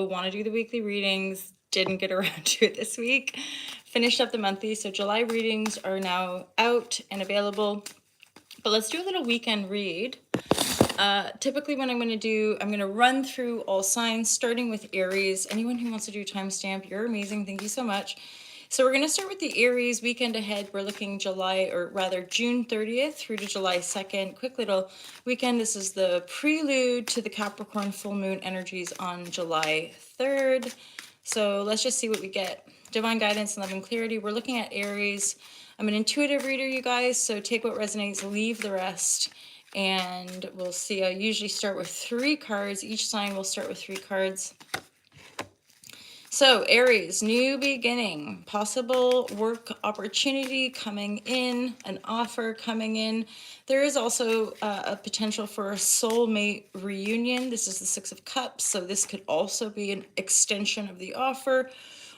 want to do the weekly readings, didn't get around to it this week. Finished up the monthly, so July readings are now out and available. But let's do a little weekend read. Typically what I'm going to run through all signs, starting with Aries. Anyone who wants to do timestamp, you're amazing. Thank you so much. So we're going to start with the Aries weekend ahead. We're looking June 30th through to July 2nd. Quick little weekend. This is the prelude to the Capricorn full moon energies on July 3rd. So let's just see what we get. Divine guidance and love and clarity. We're looking at Aries. I'm an intuitive reader, you guys, so take what resonates, leave the rest. And we'll see. I usually start with 3 cards. Each sign will start with 3 cards. So Aries, new beginning, possible work opportunity coming in, an offer coming in. There is also a potential for a soulmate reunion. This is the 6 of Cups, so this could also be an extension of the offer,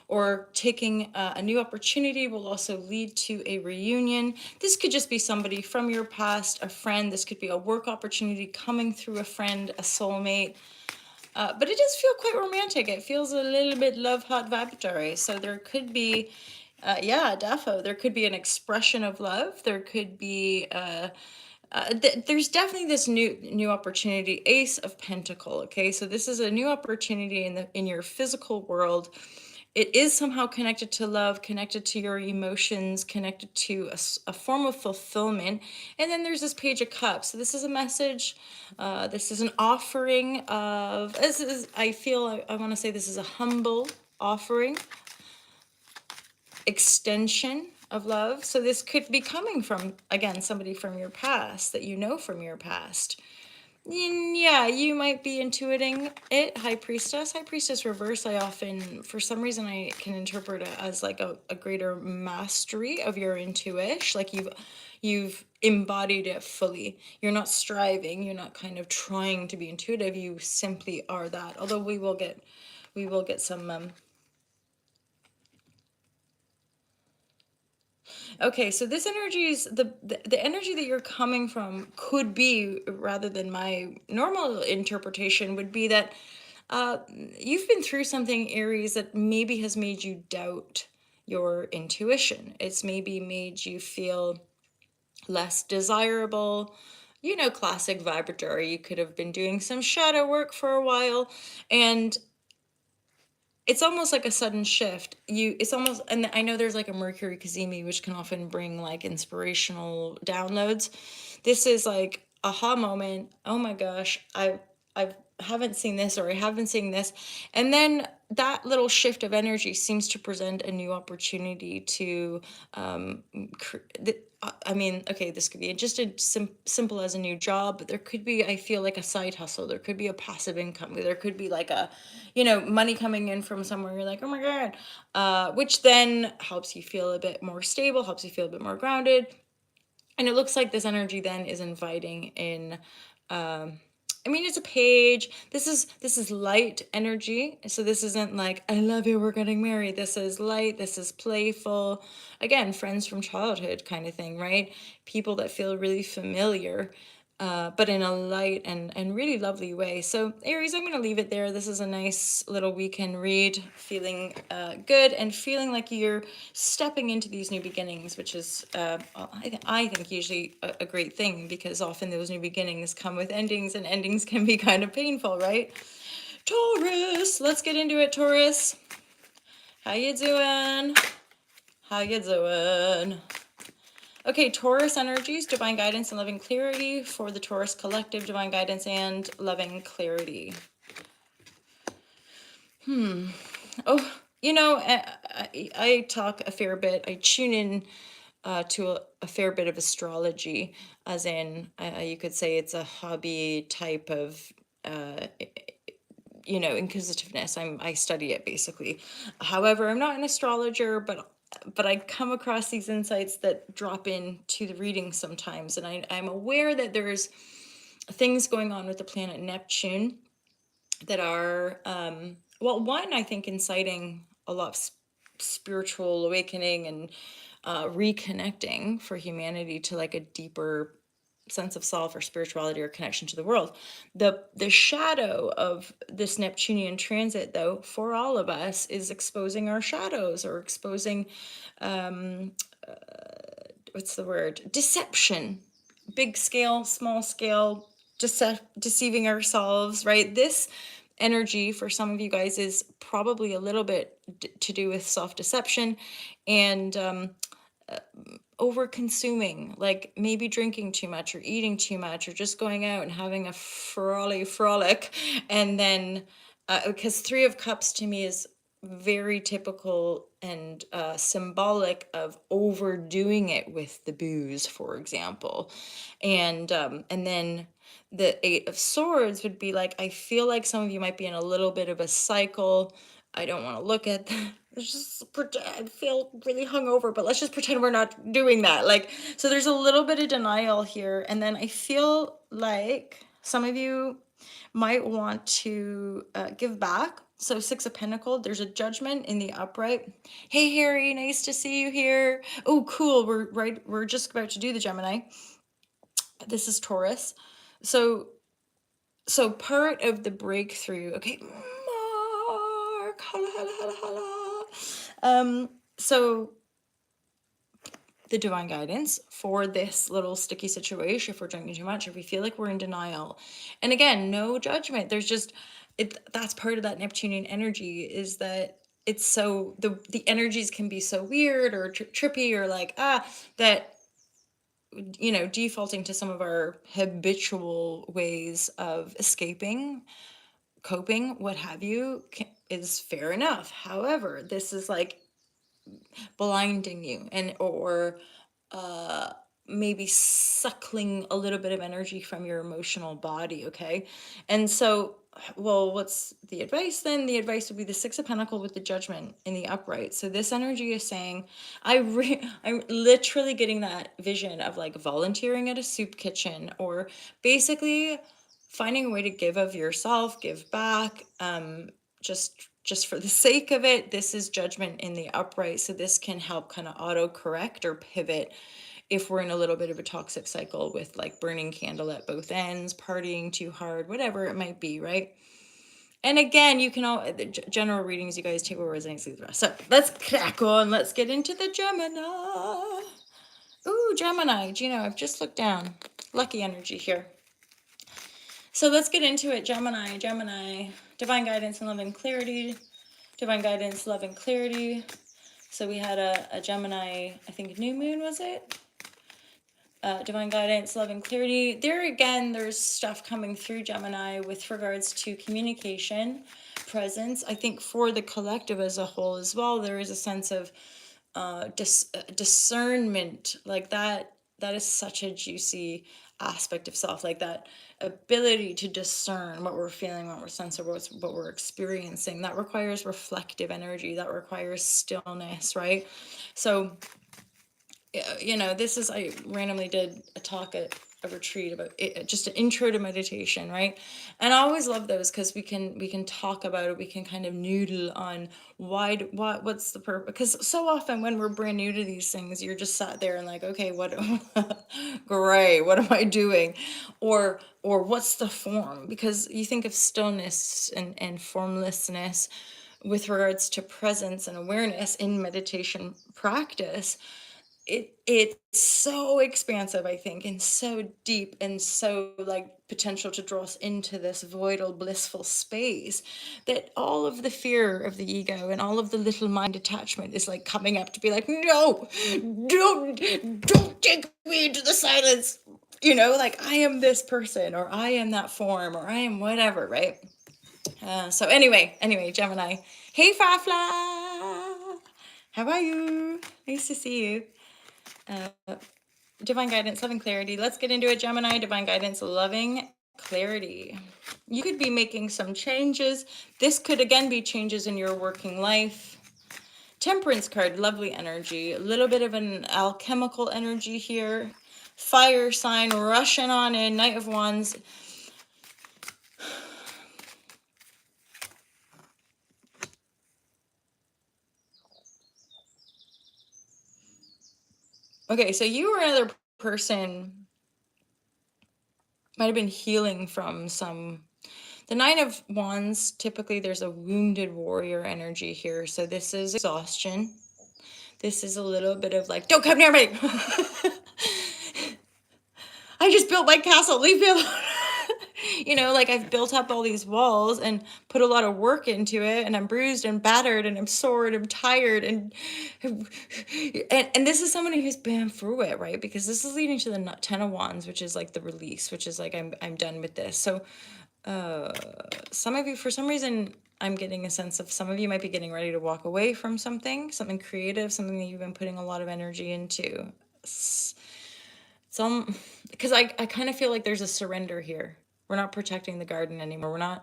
or taking a new opportunity will also lead to a reunion. This could just be somebody from your past, a friend. This could be a work opportunity coming through a friend, a soulmate. But it does feel quite romantic. It feels a little bit love hot vibratory. So there could be, defo. There could be an expression of love. There could be, there's definitely this new opportunity. Ace of Pentacle. Okay, so this is a new opportunity in your physical world. It is somehow connected to love, connected to your emotions, connected to a form of fulfillment. And then there's this Page of Cups. So this is a message. This is an offering of, I want to say this is a humble offering, extension of love. So this could be coming from, again, somebody from your past that you know from your past. Yeah, you might be intuiting it. High Priestess. High Priestess reverse, I often, for some reason, I can interpret it as like a greater mastery of your intuition. Like you've embodied it fully. You're not striving. You're not kind of trying to be intuitive. You simply are that. Although we will get some okay, so this energy is the energy that you're coming from could be, rather than my normal interpretation, would be that you've been through something, Aries, that maybe has made you doubt your intuition. It's maybe made you feel less desirable. You know, classic vibratory. You could have been doing some shadow work for a while, and it's almost like a sudden shift. It's almost, and I know there's like a Mercury Kazemi, which can often bring like inspirational downloads. This is like aha moment. Oh my gosh, I haven't seen this, or I have been seeing this, and then that little shift of energy seems to present a new opportunity to I mean, okay, this could be just simple as a new job, but there could be, I feel like, a side hustle. There could be a passive income. There could be like a, money coming in from somewhere. You're like, oh my God, which then helps you feel a bit more stable, helps you feel a bit more grounded. And it looks like this energy then is inviting in, I mean, it's a page. This is light energy. So this isn't like, I love you, we're getting married. This is light, this is playful. Again, friends from childhood kind of thing, right? People that feel really familiar, but in a light and really lovely way. So Aries, I'm going to leave it there. This is a nice little weekend read, feeling good and feeling like you're stepping into these new beginnings, which is, I think usually a great thing, because often those new beginnings come with endings, and endings can be kind of painful, right? Taurus, let's get into it, Taurus. How you doing? How you doing? Okay, Taurus energies, divine guidance and loving clarity for the Taurus collective, divine guidance and loving clarity. Oh, I talk a fair bit. I tune in to a fair bit of astrology, as in, you could say it's a hobby type of, inquisitiveness. I study it basically. However, I'm not an astrologer, but I come across these insights that drop into the reading sometimes, and I'm aware that there's things going on with the planet Neptune that are, one, I think, inciting a lot of spiritual awakening and reconnecting for humanity to like a deeper sense of self or spirituality or connection to the world. The shadow of this Neptunian transit, though, for all of us, is exposing our shadows, or exposing, um, what's the word? Deception. Big scale, small scale, deceiving ourselves, right? This energy for some of you guys is probably a little bit to do with self-deception and over consuming, like maybe drinking too much or eating too much or just going out and having a frolic. And then because Three of Cups to me is very typical and symbolic of overdoing it with the booze, for example. And then the Eight of Swords would be like, I feel like some of you might be in a little bit of a cycle. I don't want to look at that. Let's just pretend, I feel really hungover, but let's just pretend we're not doing that. Like, so there's a little bit of denial here. And then I feel like some of you might want to give back. So Six of Pentacles, there's a Judgment in the upright. Hey, Harry, nice to see you here. Oh, cool. We're just about to do the Gemini. This is Taurus. So part of the breakthrough, okay, Mark, holla, holla, holla, holla. So the divine guidance for this little sticky situation, if we're drinking too much, if we feel like we're in denial. And again, no judgment. There's just, that's part of that Neptunian energy, is that it's so, the energies can be so weird or trippy, or like, that, you know, defaulting to some of our habitual ways of escaping, coping, what have you, is fair enough. However, this is like blinding you, and or maybe suckling a little bit of energy from your emotional body. Okay. And so, well, what's the advice then? The advice would be the Six of Pentacles with the Judgment in the upright. So this energy is saying, I'm literally getting that vision of like volunteering at a soup kitchen, or basically finding a way to give of yourself, give back, just for the sake of it. This is Judgment in the upright, so this can help kind of auto correct or pivot if we're in a little bit of a toxic cycle with like burning candle at both ends, partying too hard, whatever it might be, right? And again, you can all, the general readings, you guys take what resonates with the rest. So let's crack on. Let's get into the Gemini. Ooh, Gemini. Gino, I've just looked down. Lucky energy here. So let's get into it. Gemini, divine guidance and love and clarity. Divine guidance, love and clarity. So we had a Gemini, I think new moon, was it? Divine guidance, love and clarity. There again, there's stuff coming through Gemini with regards to communication, presence. I think for the collective as a whole as well, there is a sense of discernment, like that. That is such a juicy aspect of self, like that ability to discern what we're feeling, what we're sensing, what we're experiencing. That requires reflective energy, that requires stillness, right? So you know, this is, I randomly did a talk at a retreat about it, just an intro to meditation, right? And I always love those because we can talk about it. We can kind of noodle on what's the purpose, because so often when we're brand new to these things, you're just sat there and like, okay, what great, what am I doing? Or what's the form? Because you think of stillness and formlessness with regards to presence and awareness in meditation practice. It's so expansive, I think, and so deep, and so like potential to draw us into this voidal blissful space, that all of the fear of the ego and all of the little mind attachment is like coming up to be like, no, don't take me into the silence, you know, like I am this person, or I am that form, or I am whatever, right? So anyway, Gemini. Hey, Fafla, how are you? Nice to see you. Divine guidance, loving clarity. Let's get into it, Gemini. Divine guidance, loving clarity. You could be making some changes. This could again be changes in your working life. Temperance card, lovely energy. A little bit of an alchemical energy here. Fire sign rushing on in. Knight of Wands. Okay, so you or another person might have been healing from some. The Nine of Wands, typically there's a wounded warrior energy here. So this is exhaustion. This is a little bit of like, don't come near me. I just built my castle, leave me alone. You know, like I've built up all these walls and put a lot of work into it, and I'm bruised and battered and I'm sore and I'm tired and this is somebody who's been through it, right? Because this is leading to the Ten of Wands, which is like the release, which is like I'm done with this. So some of you, for some reason, I'm getting a sense of some of you might be getting ready to walk away from something creative, something that you've been putting a lot of energy into. Some, because I kind of feel like there's a surrender here. We're not protecting the garden anymore.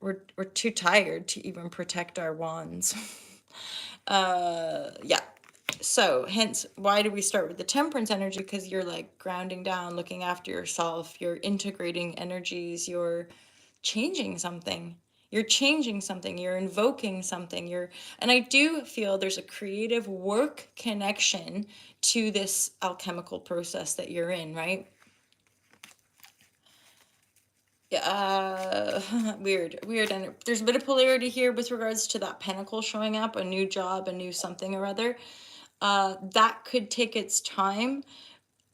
We're too tired to even protect our wands. Yeah. So hence, why do we start with the temperance energy? Because you're like grounding down, looking after yourself, you're integrating energies, you're changing something. You're changing something, you're invoking something, and I do feel there's a creative work connection to this alchemical process that you're in, right? Yeah, weird. And there's a bit of polarity here with regards to that pentacle showing up, a new job, a new something or other. That could take its time.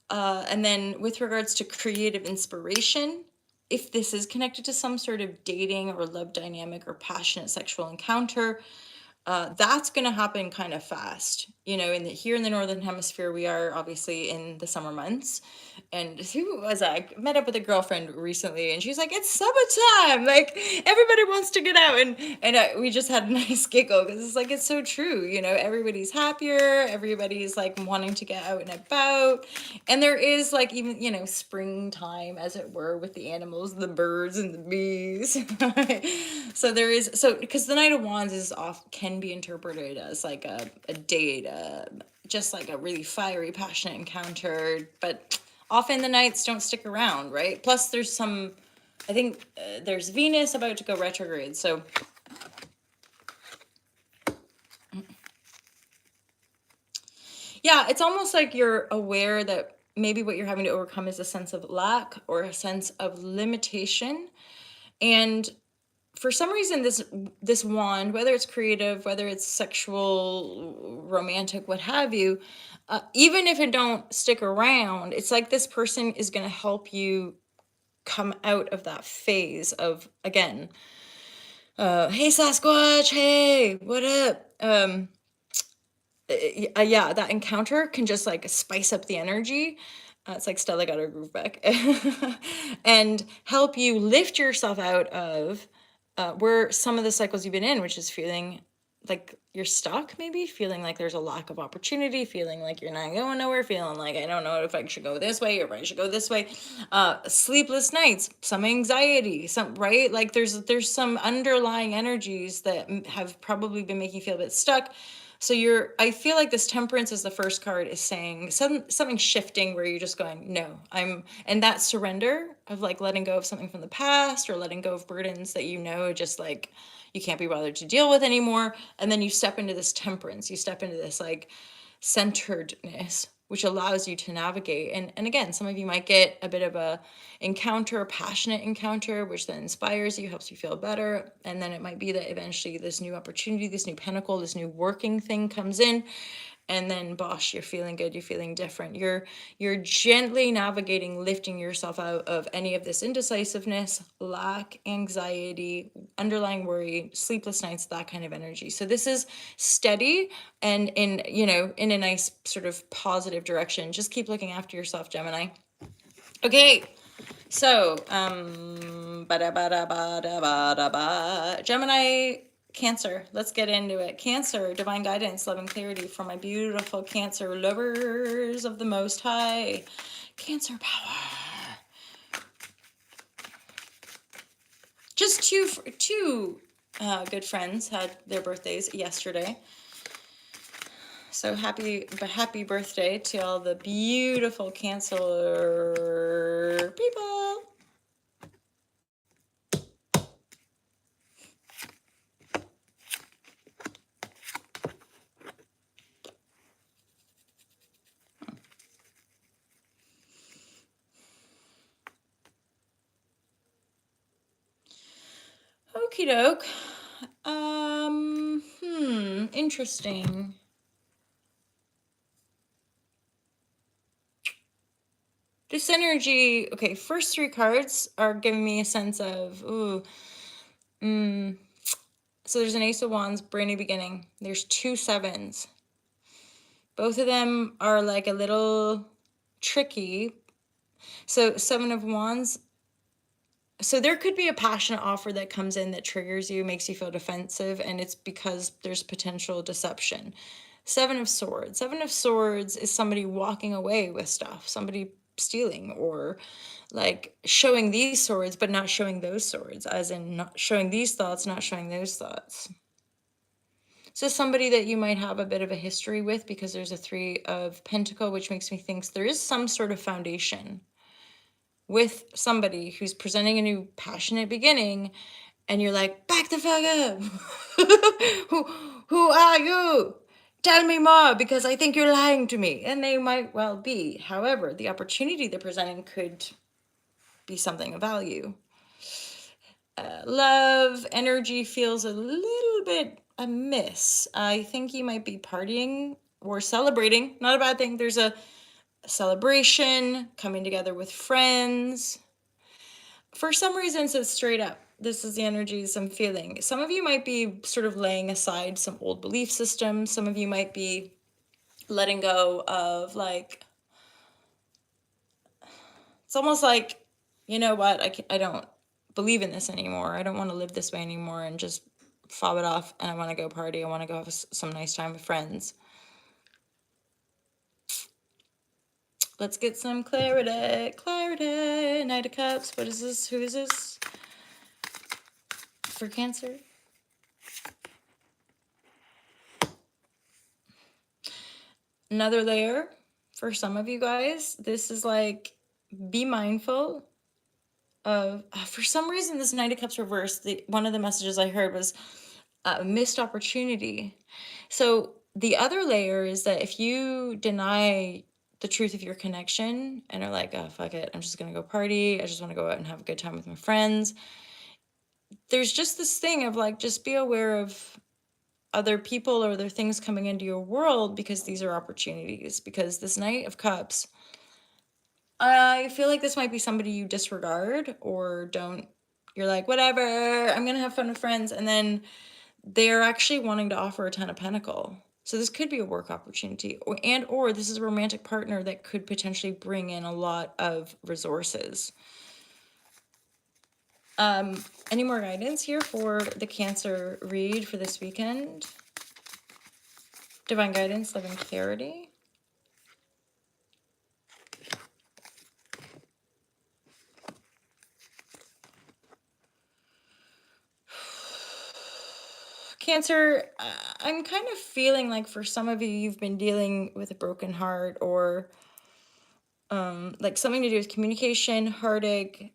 And then with regards to creative inspiration, if this is connected to some sort of dating or love dynamic or passionate sexual encounter, that's going to happen kind of fast. You know, here in the Northern Hemisphere, we are obviously in the summer months. And who was I? Met up with a girlfriend recently, and she's like, "It's summertime! Like everybody wants to get out." And we just had a nice giggle because it's like it's so true. You know, everybody's happier. Everybody's like wanting to get out and about, and there is like even springtime, as it were, with the animals, the birds, and the bees. So there is because the Knight of Wands can be interpreted as like a date, just like a really fiery, passionate encounter, but often the knights don't stick around, right? Plus there's I think there's Venus about to go retrograde, so yeah, it's almost like you're aware that maybe what you're having to overcome is a sense of lack or a sense of limitation. And for some reason, this wand, whether it's creative, whether it's sexual, romantic, what have you, even if it don't stick around, it's like this person is going to help you come out of that phase of, again, hey Sasquatch, hey, what up? Yeah, that encounter can just like spice up the energy. It's like Stella got her groove back. And help you lift yourself out of where some of the cycles you've been in, which is feeling like you're stuck, maybe feeling like there's a lack of opportunity, feeling like you're not going nowhere, feeling like I don't know if I should go this way or if I should go this way. Sleepless nights, some anxiety, some, right? Like there's some underlying energies that have probably been making you feel a bit stuck. So I feel like this temperance as the first card is saying something shifting where you're just going, no, and that surrender of like letting go of something from the past or letting go of burdens that just like you can't be bothered to deal with anymore. And then you step into this temperance, you step into this like centeredness, which allows you to navigate. And again, some of you might get a bit of a passionate encounter, which then inspires you, helps you feel better. And then it might be that eventually this new opportunity, this new pinnacle, this new working thing comes in. And then bosh, you're feeling good, you're feeling different. You're gently navigating, lifting yourself out of any of this indecisiveness, lack, anxiety, underlying worry, sleepless nights, that kind of energy. So this is steady and in a nice sort of positive direction. Just keep looking after yourself, Gemini. Okay. So, Gemini, Cancer. Let's get into it. Cancer, divine guidance, love and clarity for my beautiful Cancer lovers of the Most High. Cancer power. Just two good friends had their birthdays yesterday. So happy birthday to all the beautiful Cancer people. Okie doke. Interesting. This energy, okay, first three cards are giving me a sense of, so there's an Ace of Wands, brand new beginning. There's two sevens. Both of them are like a little tricky. So Seven of Wands. So there could be a passionate offer that comes in that triggers you, makes you feel defensive, and it's because there's potential deception. Seven of Swords. Seven of Swords is somebody walking away with stuff, somebody stealing, or like showing these swords but not showing those swords, as in not showing these thoughts, not showing those thoughts. So somebody that you might have a bit of a history with, because there's a Three of Pentacle, which makes me think there is some sort of foundation with somebody who's presenting a new passionate beginning, and you're like, back the fuck up. who are you? Tell me more, because I think you're lying to me. And they might well be. However, the opportunity they're presenting could be something of value. Love energy feels a little bit amiss. I think you might be partying or celebrating. Not a bad thing. There's a celebration, coming together with friends. For some reasons, it's straight up. This is the energies I'm feeling. Some of you might be sort of laying aside some old belief systems. Some of you might be letting go of, like, it's almost like, you know what, I don't believe in this anymore. I don't want to live this way anymore, and just fob it off, and I want to go party. I want to go have some nice time with friends. Let's get some clarity. Clarity. Knight of Cups. What is this? Who is this? For Cancer? Another layer for some of you guys. This is like, be mindful of, for some reason, this Knight of Cups reversed. One of the messages I heard was a missed opportunity. So the other layer is that if you deny the truth of your connection and are like, oh, fuck it, I'm just going to go party. I just want to go out and have a good time with my friends. There's just this thing of like, just be aware of other people or other things coming into your world, because these are opportunities. Because this Knight of Cups, I feel like this might be somebody you disregard or don't. You're like, whatever, I'm going to have fun with friends. And then they're actually wanting to offer a Ten of Pentacle. So this could be a work opportunity, or this is a romantic partner that could potentially bring in a lot of resources. Any more guidance here for the Cancer read for this weekend? Divine guidance, love, and clarity. Cancer, I'm kind of feeling like for some of you, you've been dealing with a broken heart, or like something to do with communication, heartache,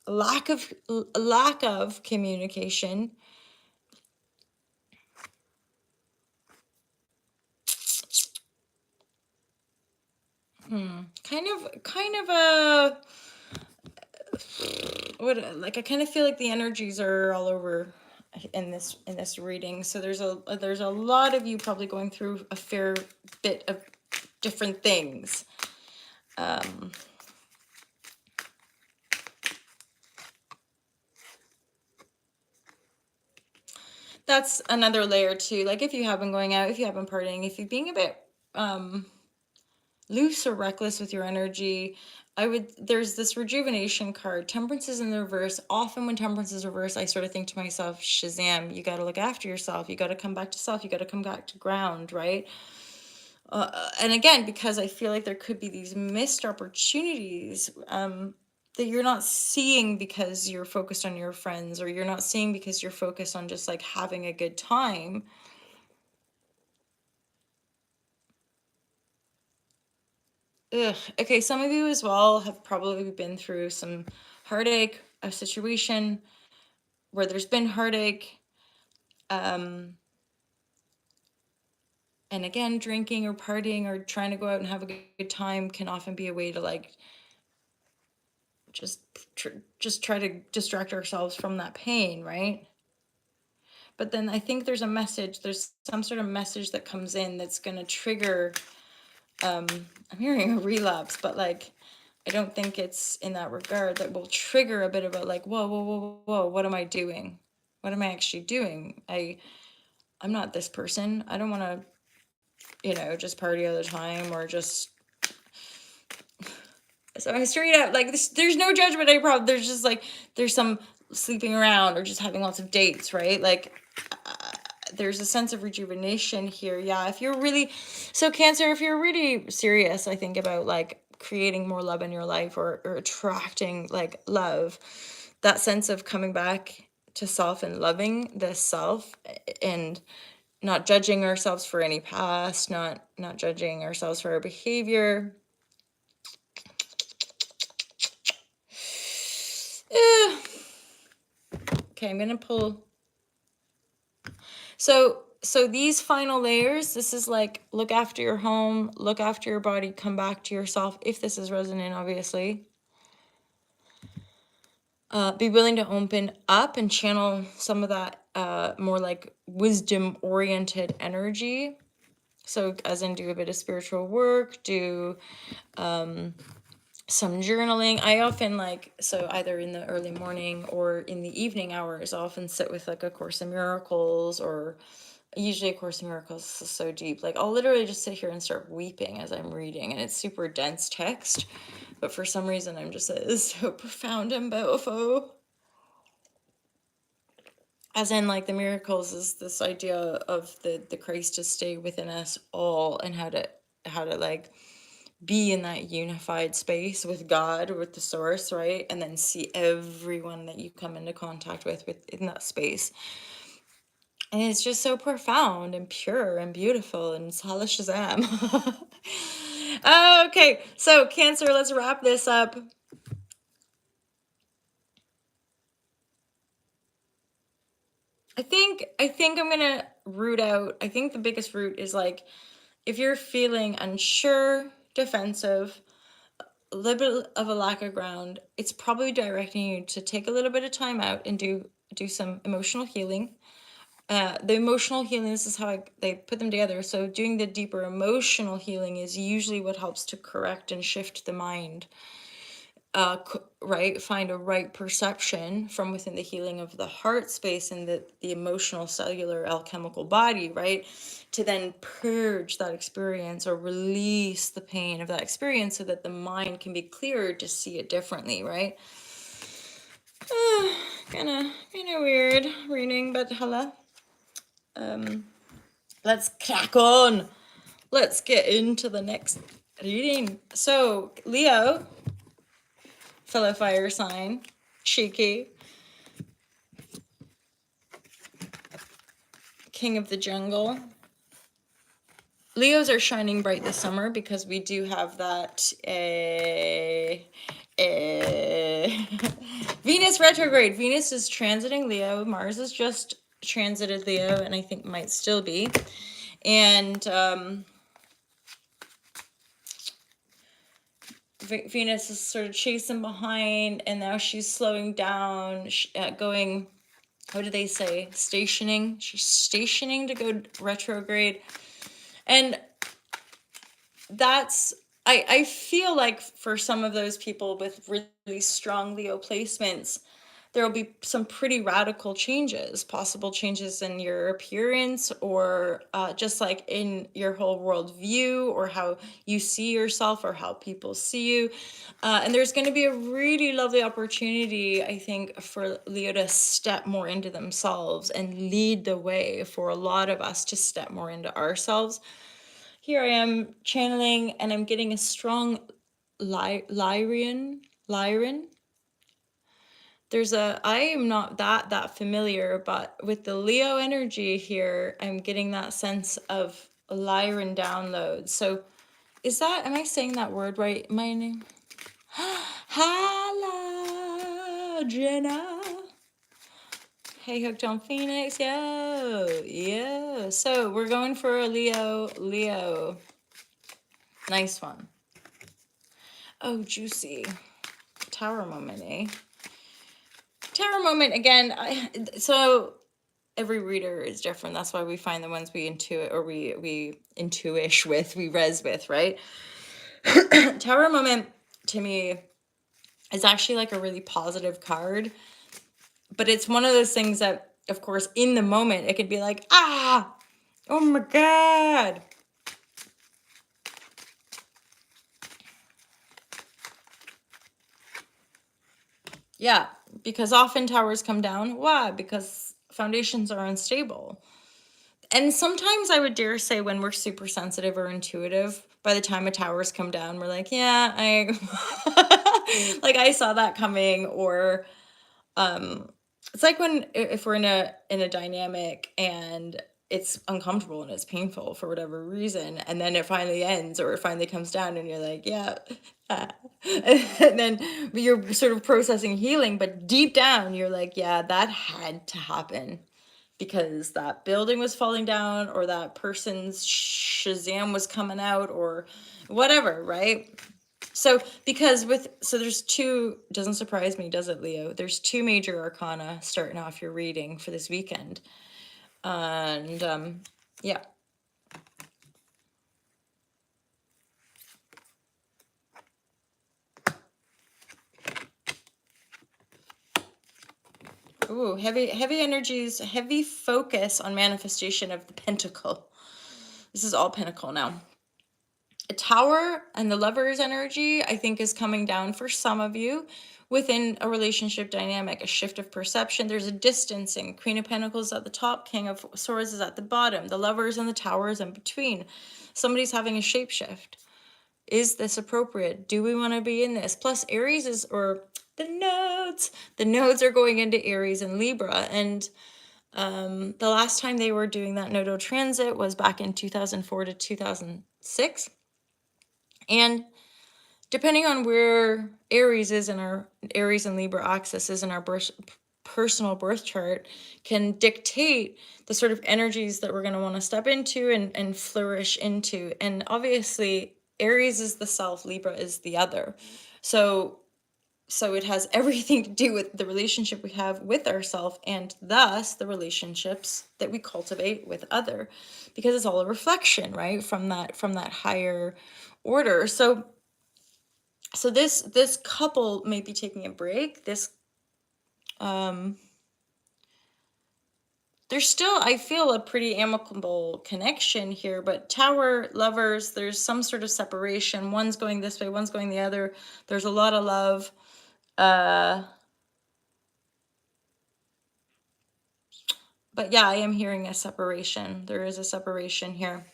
lack of communication. Kind of a, what, like, I kind of feel like the energies are all over in this reading. So there's a lot of you probably going through a fair bit of different things. That's another layer too. Like, if you have been going out, if you have been partying, if you're being a bit loose or reckless with your energy, there's this rejuvenation card. Temperance is in the reverse. Often when temperance is reversed, I sort of think to myself, Shazam, you got to look after yourself. You got to come back to self. You got to come back to ground, right? And again, because I feel like there could be these missed opportunities that you're not seeing because you're focused on your friends, or you're not seeing because you're focused on just like having a good time. Ugh. Okay, some of you as well have probably been through some heartache, a situation where there's been heartache. And again, drinking or partying or trying to go out and have a good time can often be a way to like just try to distract ourselves from that pain, right? But then I think there's some sort of message that comes in that's going to trigger, I'm hearing a relapse, but like, I don't think it's in that regard, that will trigger a bit of a like, whoa, whoa, whoa, whoa, what am I doing? What am I actually doing? I'm not this person. I don't want to, just party all the time, or just, so I straight up, like, there's no judgment, I probably, there's just like, there's some sleeping around or just having lots of dates, right? Like, there's a sense of rejuvenation here. Yeah, if you're really, so Cancer, if you're really serious, I think, about like creating more love in your life, or attracting like love, that sense of coming back to self and loving the self, and not judging ourselves for any past, not judging ourselves for our behavior. Okay, I'm gonna pull. So these final layers, this is like, look after your home, look after your body, come back to yourself, if this is resonant, obviously. Be willing to open up and channel some of that more like wisdom-oriented energy. So as in, do a bit of spiritual work, do some journaling. I often so either in the early morning or in the evening hours, I often sit with like A Course in Miracles, or usually A Course in Miracles is so deep. Like, I'll literally just sit here and start weeping as I'm reading, and it's super dense text, but for some reason I'm just like, it's so profound and beautiful. As in, like, the miracles is this idea of the Christ to stay within us all, and how to like be in that unified space with God, with the source, right? And then see everyone that you come into contact with within that space. And it's just so profound and pure and beautiful, and Salah Shazam. Okay, so Cancer, let's wrap this up. I think I'm gonna root out, I think the biggest root is like, if you're feeling unsure, defensive, a little bit of a lack of ground, it's probably directing you to take a little bit of time out and do some emotional healing. The emotional healing, this is how they put them together. So doing the deeper emotional healing is usually what helps to correct and shift the mind. Right? Find a right perception from within the healing of the heart space and the emotional, cellular, alchemical body, right? To then purge that experience or release the pain of that experience, so that the mind can be cleared to see it differently, right? Kind of weird reading, but hello. Let's crack on. Let's get into the next reading. So, Leo, fellow fire sign, cheeky, king of the jungle. Leos are shining bright this summer because we do have that Venus retrograde. Venus is transiting Leo. Mars is just transited Leo, and I think might still be. And Venus is sort of chasing behind, and now she's slowing down, going, what do they say? Stationing. She's stationing to go retrograde. And that's, I feel like for some of those people with really strong Leo placements, there will be some pretty radical changes, possible changes in your appearance, or just like in your whole worldview, or how you see yourself, or how people see you. And there's going to be a really lovely opportunity, I think, for Leo to step more into themselves and lead the way for a lot of us to step more into ourselves. Here I am channeling, and I'm getting a strong Lyrian. I am not that familiar, but with the Leo energy here, I'm getting that sense of Lyran download. So am I saying that word right? My name? Hello, Jenna. Hey, Hooked on Phoenix. Yo. So we're going for a Leo. Nice one. Oh, juicy. Tower moment, eh? Tower moment, again, so every reader is different. That's why we find the ones we intuit, or we intuish with, we res with, right? Tower moment to me is actually like a really positive card, but it's one of those things that, of course, in the moment, it could be like, ah, oh my God. Yeah, because often towers come down. Why? Because foundations are unstable. And sometimes I would dare say when we're super sensitive or intuitive, by the time a tower's come down, we're like, yeah, like I saw that coming. Or it's like when, if we're in a dynamic and it's uncomfortable and it's painful for whatever reason, and then it finally ends or it finally comes down and you're like, yeah. And then you're sort of processing healing, but deep down you're like, yeah, that had to happen because that building was falling down, or that person's Shazam was coming out, or whatever, right? So there's two, doesn't surprise me, does it, Leo? There's two major arcana starting off your reading for this weekend. And yeah. Ooh, heavy energies, heavy focus on manifestation of the pentacle. This is all pentacle now. A tower and the lover's energy, I think, is coming down for some of you within a relationship dynamic, a shift of perception. There's a distancing. Queen of Pentacles at the top, King of Swords is at the bottom. The lovers and the towers in between. Somebody's having a shapeshift. Is this appropriate? Do we want to be in this? Plus Aries is, or the nodes are going into Aries and Libra. And the last time they were doing that nodal transit was back in 2004 to 2006. And depending on where Aries is in our Aries and Libra axis is in our personal birth chart, can dictate the sort of energies that we're going to want to step into and flourish into. And obviously, Aries is the self, Libra is the other. So it has everything to do with the relationship we have with ourselves, and thus the relationships that we cultivate with other, because it's all a reflection, right, from that higher order. So this couple may be taking a break. There's still, I feel, a pretty amicable connection here, but tower lovers, there's some sort of separation. One's going this way, one's going the other. There's a lot of love. But yeah, I am hearing a separation. There is a separation here.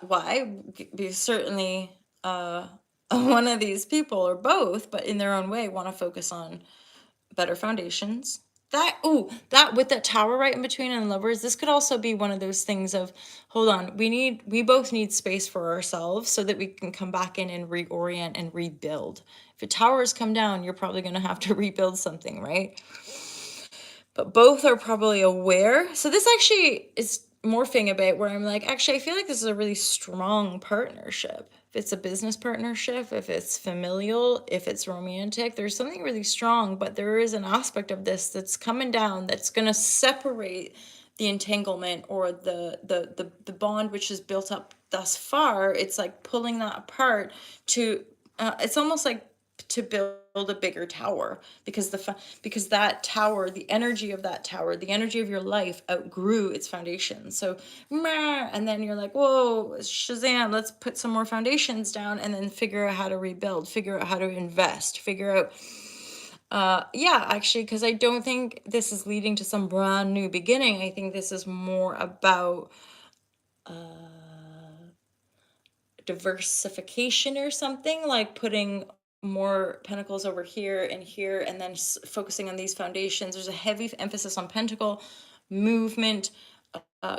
Why? Because certainly one of these people, or both, but in their own way, want to focus on better foundations. That with that tower right in between and lovers, this could also be one of those things of, hold on, we both need space for ourselves so that we can come back in and reorient and rebuild. If a tower's come down, you're probably going to have to rebuild something, right? But both are probably aware. So this actually is morphing a bit where I'm like, actually, I feel like this is a really strong partnership. If it's a business partnership, if it's familial, if it's romantic, there's something really strong, but there is an aspect of this that's coming down that's going to separate the entanglement, or the bond which is built up thus far. It's like pulling that apart to, it's almost like to build a bigger tower, because because that tower, the energy of that tower, the energy of your life outgrew its foundation. So and then you're like, whoa, Shazam, let's put some more foundations down, and then figure out how to rebuild, figure out how to invest, figure out yeah, actually, because I don't think this is leading to some brand new beginning. I think this is more about diversification or something, like putting more pentacles over here and here, and then focusing on these foundations. There's a heavy emphasis on pentacle movement,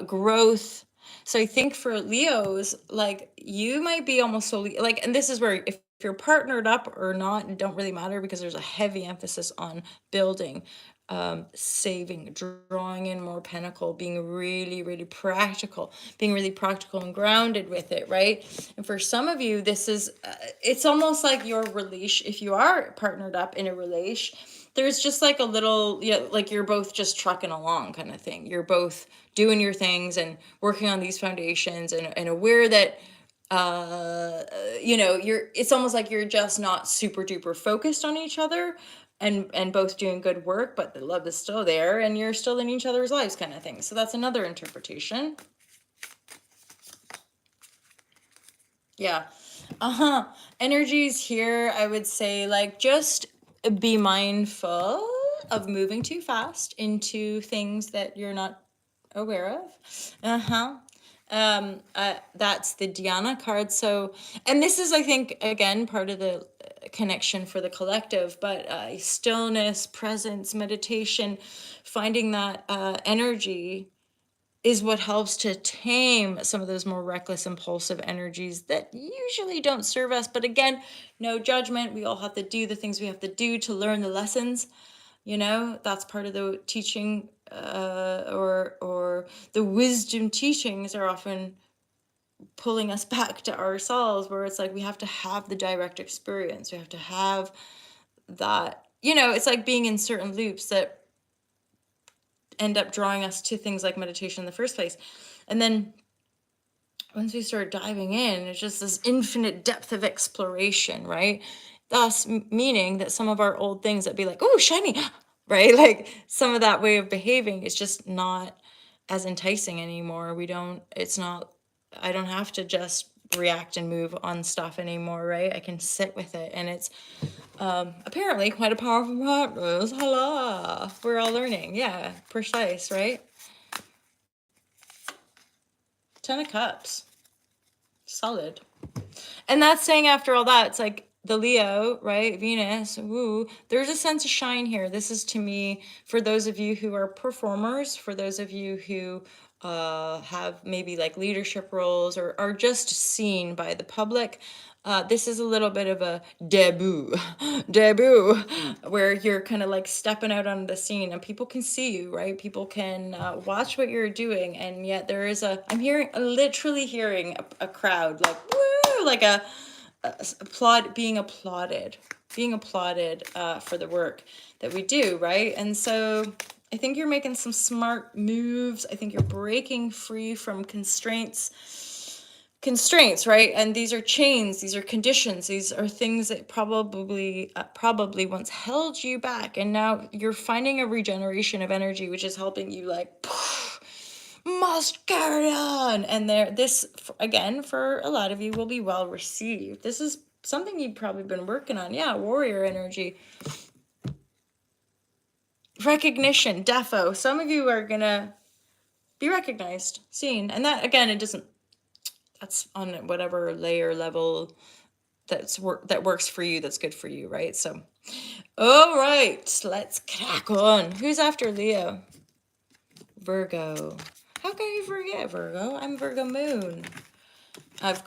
growth. So I think for Leos, like, you might be almost solely like, and this is where, if you're partnered up or not, it don't really matter, because there's a heavy emphasis on building. saving, drawing in more pentacle, being really, really practical, being really practical and grounded with it, right? And for some of you, this is, it's almost like your relation, if you are partnered up in a relation, there's just like a little, like you're both just trucking along kind of thing. You're both doing your things and working on these foundations and aware that, it's almost like you're just not super duper focused on each other and both doing good work, but the love is still there and you're still in each other's lives kind of thing. So that's another interpretation. Yeah. Energies here, I would say, like, just be mindful of moving too fast into things that you're not aware of. That's the Dhyana card. So, and this is, I think, again, part of the connection for the collective, but stillness, presence, meditation, finding that energy is what helps to tame some of those more reckless, impulsive energies that usually don't serve us. But again, no judgment. We all have to do the things we have to do to learn the lessons. That's part of the teaching, or the wisdom teachings are often pulling us back to ourselves, where it's like we have to have the direct experience. We have to have that, it's like being in certain loops that end up drawing us to things like meditation in the first place. And then once we start diving in, it's just this infinite depth of exploration, right? Thus meaning that some of our old things that be like, oh, shiny, right? Like some of that way of behaving is just not as enticing anymore. I don't have to just react and move on stuff anymore, right? I can sit with it, and it's apparently quite a powerful practice. Hello, we're all learning. Yeah, precise, right? 10 of Cups, solid. And that's saying, after all that, it's like the Leo, right? Venus, woo. There's a sense of shine here. This is, to me, for those of you who are performers, for those of you who have maybe like leadership roles or are just seen by the public. This is a little bit of a debut, where you're kind of like stepping out on the scene and people can see you, right? People can watch what you're doing. And yet there is literally hearing a crowd like, woo, like being applauded for the work that we do, right? And so I think you're making some smart moves. I think you're breaking free from constraints, right? And these are chains, these are conditions, these are things that probably once held you back, and now you're finding a regeneration of energy, which is helping you like must carry on. And this again, for a lot of you, will be well received. This is something you've probably been working on. Yeah, warrior energy, recognition, defo. Some of you are gonna be recognized, seen, and that again, that's on whatever layer level that works for you, that's good for you, right? So, all right, let's crack on. Who's after Leo? Virgo. How can you forget Virgo? I'm Virgo moon. I've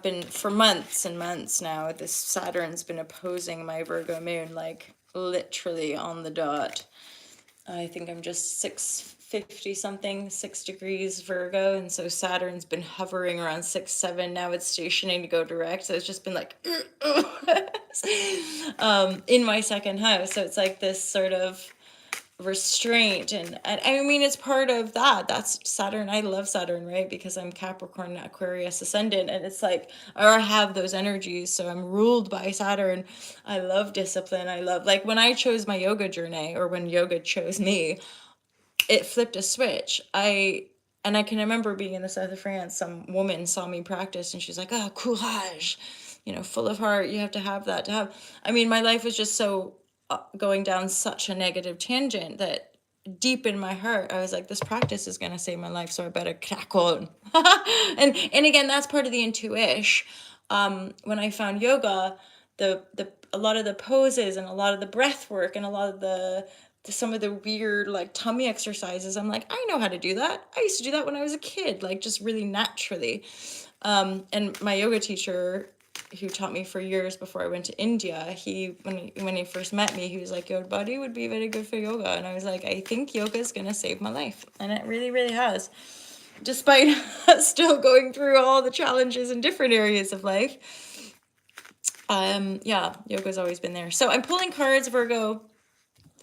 been for months and months now, this Saturn's been opposing my Virgo moon, like literally on the dot. I think I'm just 650 something, 6 degrees Virgo. And so Saturn's been hovering around 6-7. Now it's stationing to go direct. So it's just been like, in my second house. So it's like this sort of restraint. And I mean, it's part of that. That's Saturn. I love Saturn, right? Because I'm Capricorn, Aquarius ascendant. And it's like, or I have those energies. So I'm ruled by Saturn. I love discipline. I love, like when I chose my yoga journey, or when yoga chose me, it flipped a switch. And I can remember being in the south of France, some woman saw me practice and she's like, oh, courage, full of heart. You have to have that to have. I mean, my life was just so going down such a negative tangent that deep in my heart, I was like, this practice is going to save my life, so I better crack on. and again, that's part of the intuition. When I found yoga, a lot of the poses and a lot of the breath work and a lot of some of the weird like tummy exercises, I'm like, I know how to do that. I used to do that when I was a kid, like just really naturally. And my yoga teacher, who taught me for years before I went to India, when he first met me, he was like, your body would be very good for yoga. And I was like, I think yoga is going to save my life. And it really, really has. Despite still going through all the challenges in different areas of life. Yeah, yoga's always been there. So I'm pulling cards, Virgo.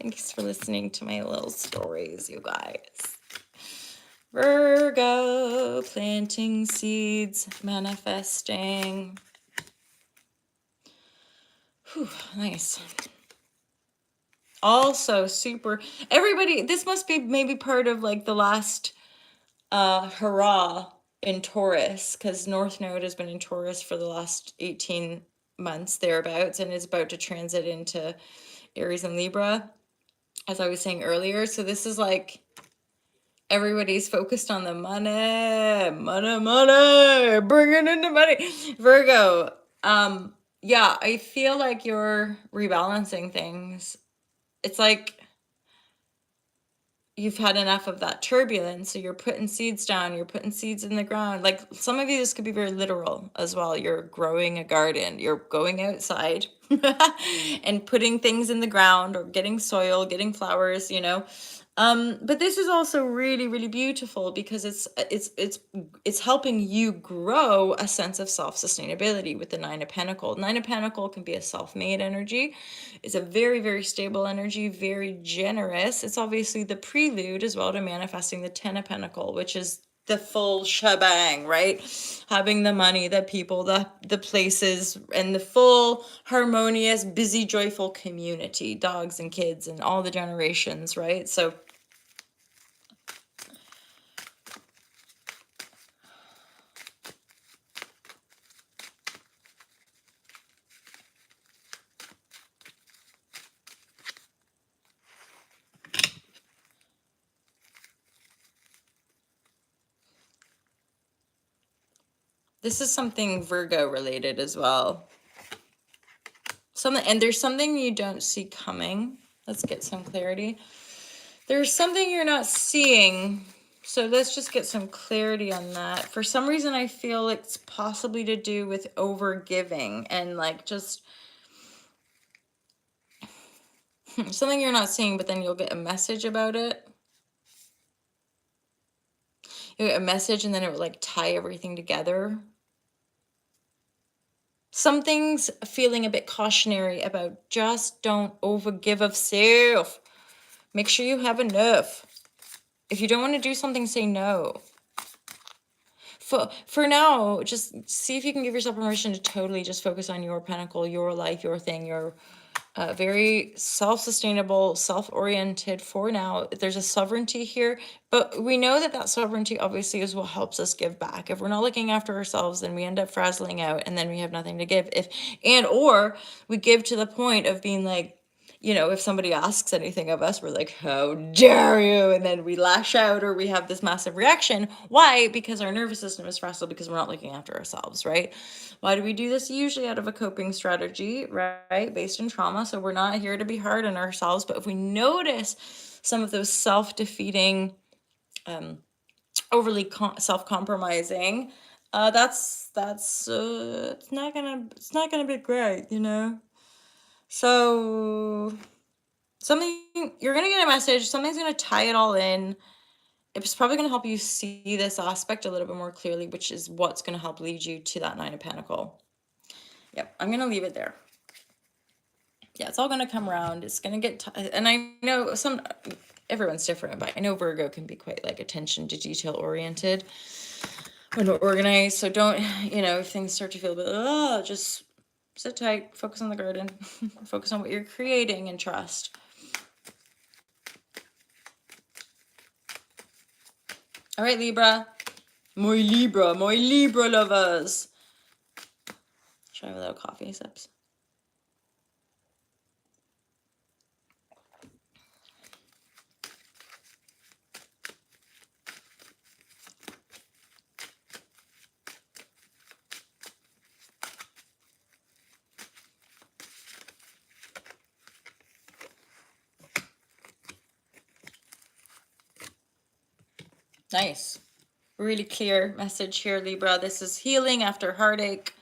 Thanks for listening to my little stories, you guys. Virgo, planting seeds, manifesting. Whew, nice. Also super, everybody, this must be maybe part of like the last hurrah in Taurus, because North Node has been in Taurus for the last 18 months thereabouts and is about to transit into Aries and Libra, as I was saying earlier. So this is like everybody's focused on the money, bringing in the money. Virgo, yeah, I feel like you're rebalancing things. It's like you've had enough of that turbulence, so you're putting seeds down, you're putting seeds in the ground. Like some of you, this could be very literal as well. You're growing a garden, you're going outside and putting things in the ground or getting soil, getting flowers, you know. But this is also really, really beautiful because it's helping you grow a sense of self-sustainability with the Nine of Pentacles. Nine of Pentacles can be a self-made energy. It's a very, very stable energy, very generous. It's obviously the prelude as well to manifesting the Ten of Pentacles, which is the full shebang, right? Having the money, the people, the places, and the full harmonious, busy, joyful community, dogs and kids and all the generations, right? So this is something Virgo related as well. And there's something you don't see coming. Let's get some clarity. There's something you're not seeing. So let's just get some clarity on that. For some reason, I feel it's possibly to do with over giving and like just something you're not seeing, but then you'll get a message about it. You get a message and then it would like tie everything together. Something's feeling a bit cautionary about just don't overgive of self. Make sure you have enough. If you don't want to do something, say no. For now, just see if you can give yourself permission to totally just focus on your pentacle, your life, your thing, your very self-sustainable, self-oriented for now. There's a sovereignty here, but we know that that sovereignty obviously is what helps us give back. If we're not looking after ourselves, then we end up frazzling out and then we have nothing to give. Or we give to the point of being like, you know, if somebody asks anything of us, we're like, how dare you? And then we lash out or we have this massive reaction. Why? Because our nervous system is frazzled because we're not looking after ourselves, right? Why do we do this? Usually out of a coping strategy, right? Based in trauma. So we're not here to be hard on ourselves. But if we notice some of those self-defeating, overly self-compromising, it's not gonna be great, you know? So you're going to get a message, something's going to tie it all in. It's probably going to help you see this aspect a little bit more clearly, which is what's going to help lead you to that Nine of Pentacles. Yep, I'm going to leave it there. Yeah, it's all going to come around. It's going to get, and I know everyone's different, but I know Virgo can be quite like attention to detail oriented when we're organized. So don't, you know, if things start to feel a bit, just sit tight, focus on the garden, focus on what you're creating and trust. All right, Libra. My Libra lovers. Should I have a little coffee sips? Nice. Really clear message here, Libra. This is healing after heartache,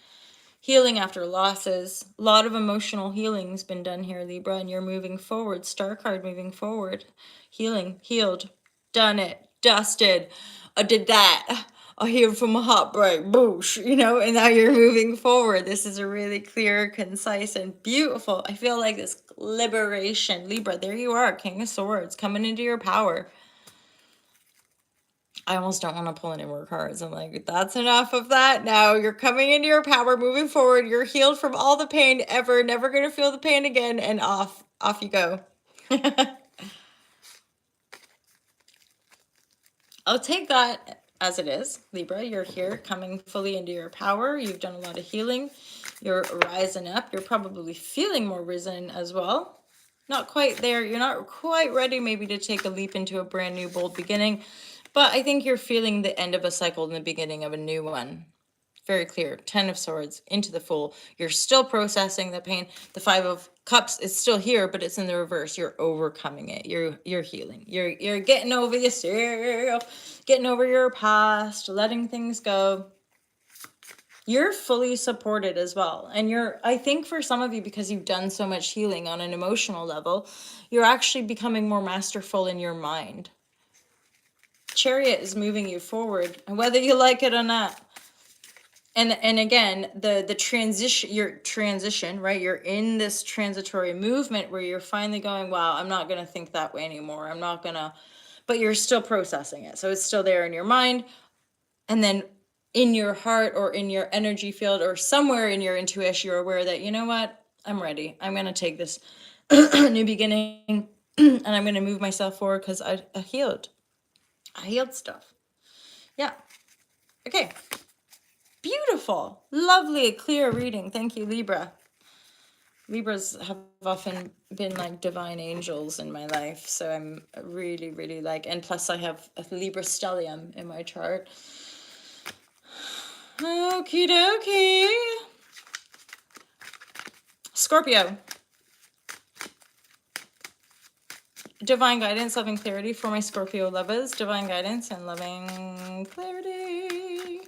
healing after losses. A lot of emotional healing's been done here, Libra, and you're moving forward. Star card moving forward. Healing, healed, done it, dusted. I did that. I healed from a heartbreak, boosh, you know, and now you're moving forward. This is a really clear, concise, and beautiful. I feel like this liberation. Libra, there you are, King of Swords, coming into your power. I almost don't want to pull any more cards. I'm like, that's enough of that. Now you're coming into your power, moving forward. You're healed from all the pain ever, never going to feel the pain again, and off you go. I'll take that as it is, Libra. You're here coming fully into your power. You've done a lot of healing. You're rising up. You're probably feeling more risen as well. Not quite there. You're not quite ready maybe to take a leap into a brand new bold beginning. But I think you're feeling the end of a cycle and the beginning of a new one. Very clear. 10 of Swords into the Fool. You're still processing the pain. The 5 of Cups is still here, but it's in the reverse. You're overcoming it. You're healing. You're getting over yourself, getting over your past, letting things go. You're fully supported as well. And I think for some of you, because you've done so much healing on an emotional level, you're actually becoming more masterful in your mind. Chariot is moving you forward, whether you like it or not. And again, the transition, your transition, right? You're in this transitory movement where you're finally going, wow, I'm not going to think that way anymore. I'm not going to, but you're still processing it. So it's still there in your mind. And then in your heart or in your energy field or somewhere in your intuition, you're aware that, you know what? I'm ready. I'm going to take this new beginning and I'm going to move myself forward because I healed. I healed stuff. Yeah. Okay. Beautiful. Lovely, clear reading. Thank you, Libra. Libras have often been like divine angels in my life. So I'm really, really like, and plus I have a Libra stellium in my chart. Okie dokie. Scorpio. Divine guidance, loving clarity for my Scorpio lovers. Divine guidance and loving clarity.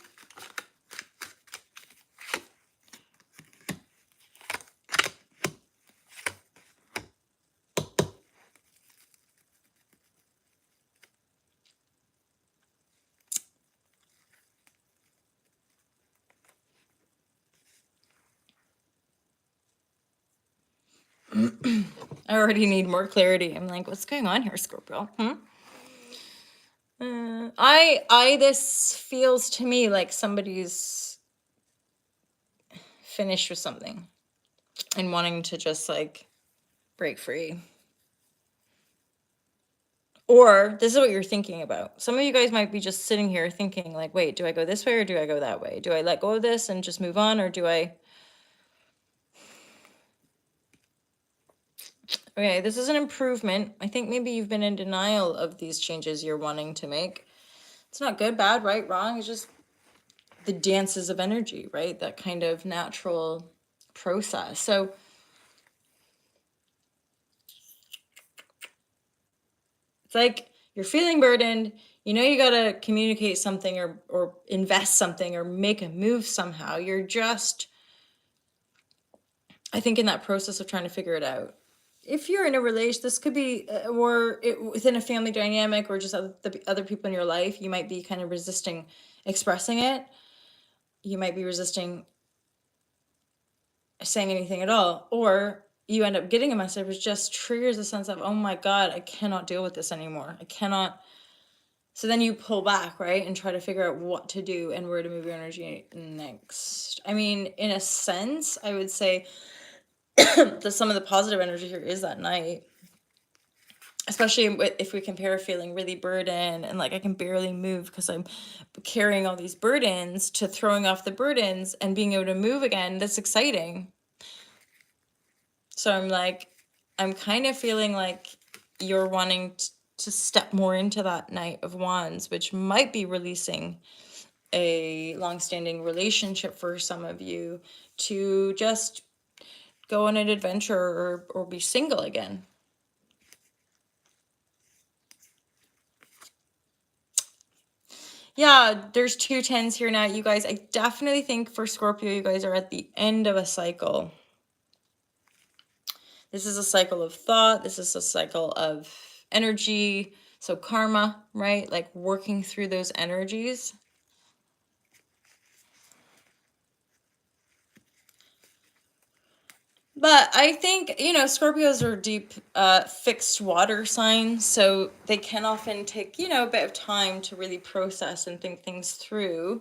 I already need more clarity. I'm like, what's going on here, Scorpio? This feels to me like somebody's finished with something and wanting to just like break free. Or this is what you're thinking about. Some of you guys might be just sitting here thinking like, wait, do I go this way or do I go that way? Do I let go of this and just move on, or do I... Okay, this is an improvement. I think maybe you've been in denial of these changes you're wanting to make. It's not good, bad, right, wrong. It's just the dances of energy, right? That kind of natural process. So it's like you're feeling burdened. You know you got to communicate something or invest something or make a move somehow. You're just, I think, in that process of trying to figure it out. If you're in a relation, this could be, within a family dynamic or just the other people in your life, you might be kind of resisting expressing it. You might be resisting saying anything at all. Or you end up getting a message which just triggers a sense of, oh my God, I cannot deal with this anymore. I cannot. So then you pull back, right? And try to figure out what to do and where to move your energy next. I mean, in a sense, I would say that some of the positive energy here is that night. Especially if we compare feeling really burdened and like I can barely move because I'm carrying all these burdens, to throwing off the burdens and being able to move again. That's exciting. So I'm kind of feeling like you're wanting to step more into that Knight of Wands, which might be releasing a long-standing relationship for some of you, to just go on an adventure or be single again. Yeah, there's 2 10s here now, you guys. I definitely think for Scorpio, you guys are at the end of a cycle. This is a cycle of thought. This is a cycle of energy. So karma, right? Like working through those energies. But I think, you know, Scorpios are deep, fixed water signs. So they can often take, you know, a bit of time to really process and think things through.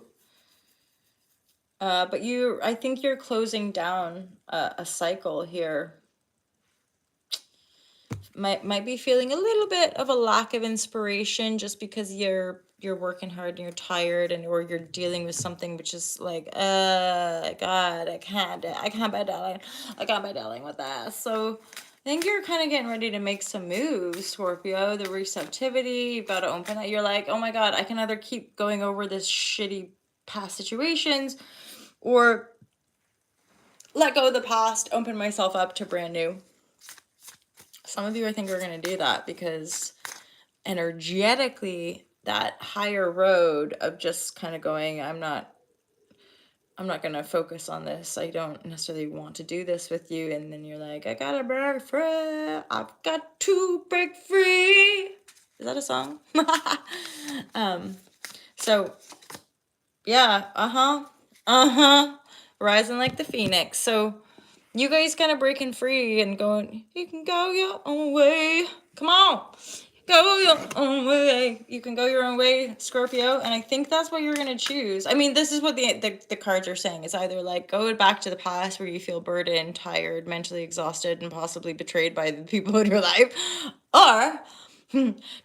But I think you're closing down a cycle here. Might be feeling a little bit of a lack of inspiration just because you're working hard and you're tired, and or you're dealing with something which is like, God, I can't be dealing with that. So I think you're kind of getting ready to make some moves, Scorpio. The receptivity, you've got to open it. You're like, oh my God, I can either keep going over this shitty past situations or let go of the past, open myself up to brand new. Some of you, I think, are going to do that because energetically, that higher road of just kind of going, I'm not going to focus on this. I don't necessarily want to do this with you. And then you're like, I gotta break free. I've got to break free. Is that a song? So yeah, rising like the phoenix. So you guys kind of breaking free and going, you can go your own way. Come on. Go your own way. You can go your own way, Scorpio. And I think that's what you're going to choose. I mean, this is what the cards are saying. It's either like go back to the past where you feel burdened, tired, mentally exhausted, and possibly betrayed by the people in your life. Or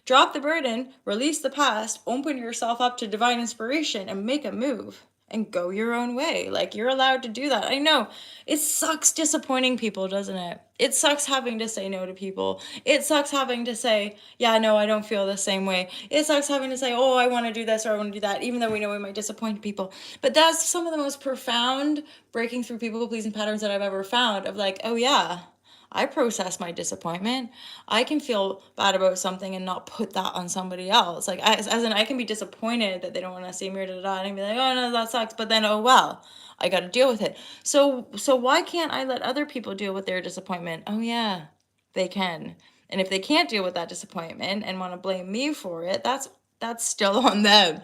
drop the burden, release the past, open yourself up to divine inspiration, and make a move and go your own way. Like, you're allowed to do that. I know it sucks disappointing people, doesn't it? It sucks having to say no to people. It sucks having to say, yeah, no, I don't feel the same way. It sucks having to say, oh, I want to do this or I want to do that, even though we know we might disappoint people. But that's some of the most profound breaking through people pleasing patterns that I've ever found, of like, oh yeah, I process my disappointment. I can feel bad about something and not put that on somebody else. Like, as in, I can be disappointed that they don't want to see me, or and be like, oh no, that sucks. But then, oh well, I got to deal with it. So why can't I let other people deal with their disappointment? Oh yeah, they can. And if they can't deal with that disappointment and want to blame me for it, that's still on them.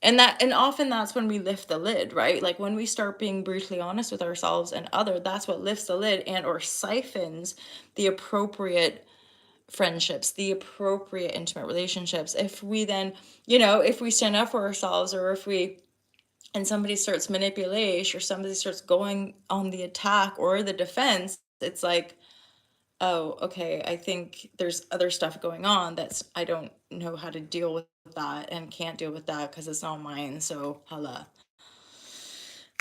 And often that's when we lift the lid, right? Like when we start being brutally honest with ourselves and that's what lifts the lid and or siphons the appropriate friendships, the appropriate intimate relationships. If we then, if we stand up for ourselves, or and somebody starts manipulation, or somebody starts going on the attack or the defense, it's like, oh, okay, I think there's other stuff going on I don't know how to deal with that and can't deal with that because it's not mine. So, holla.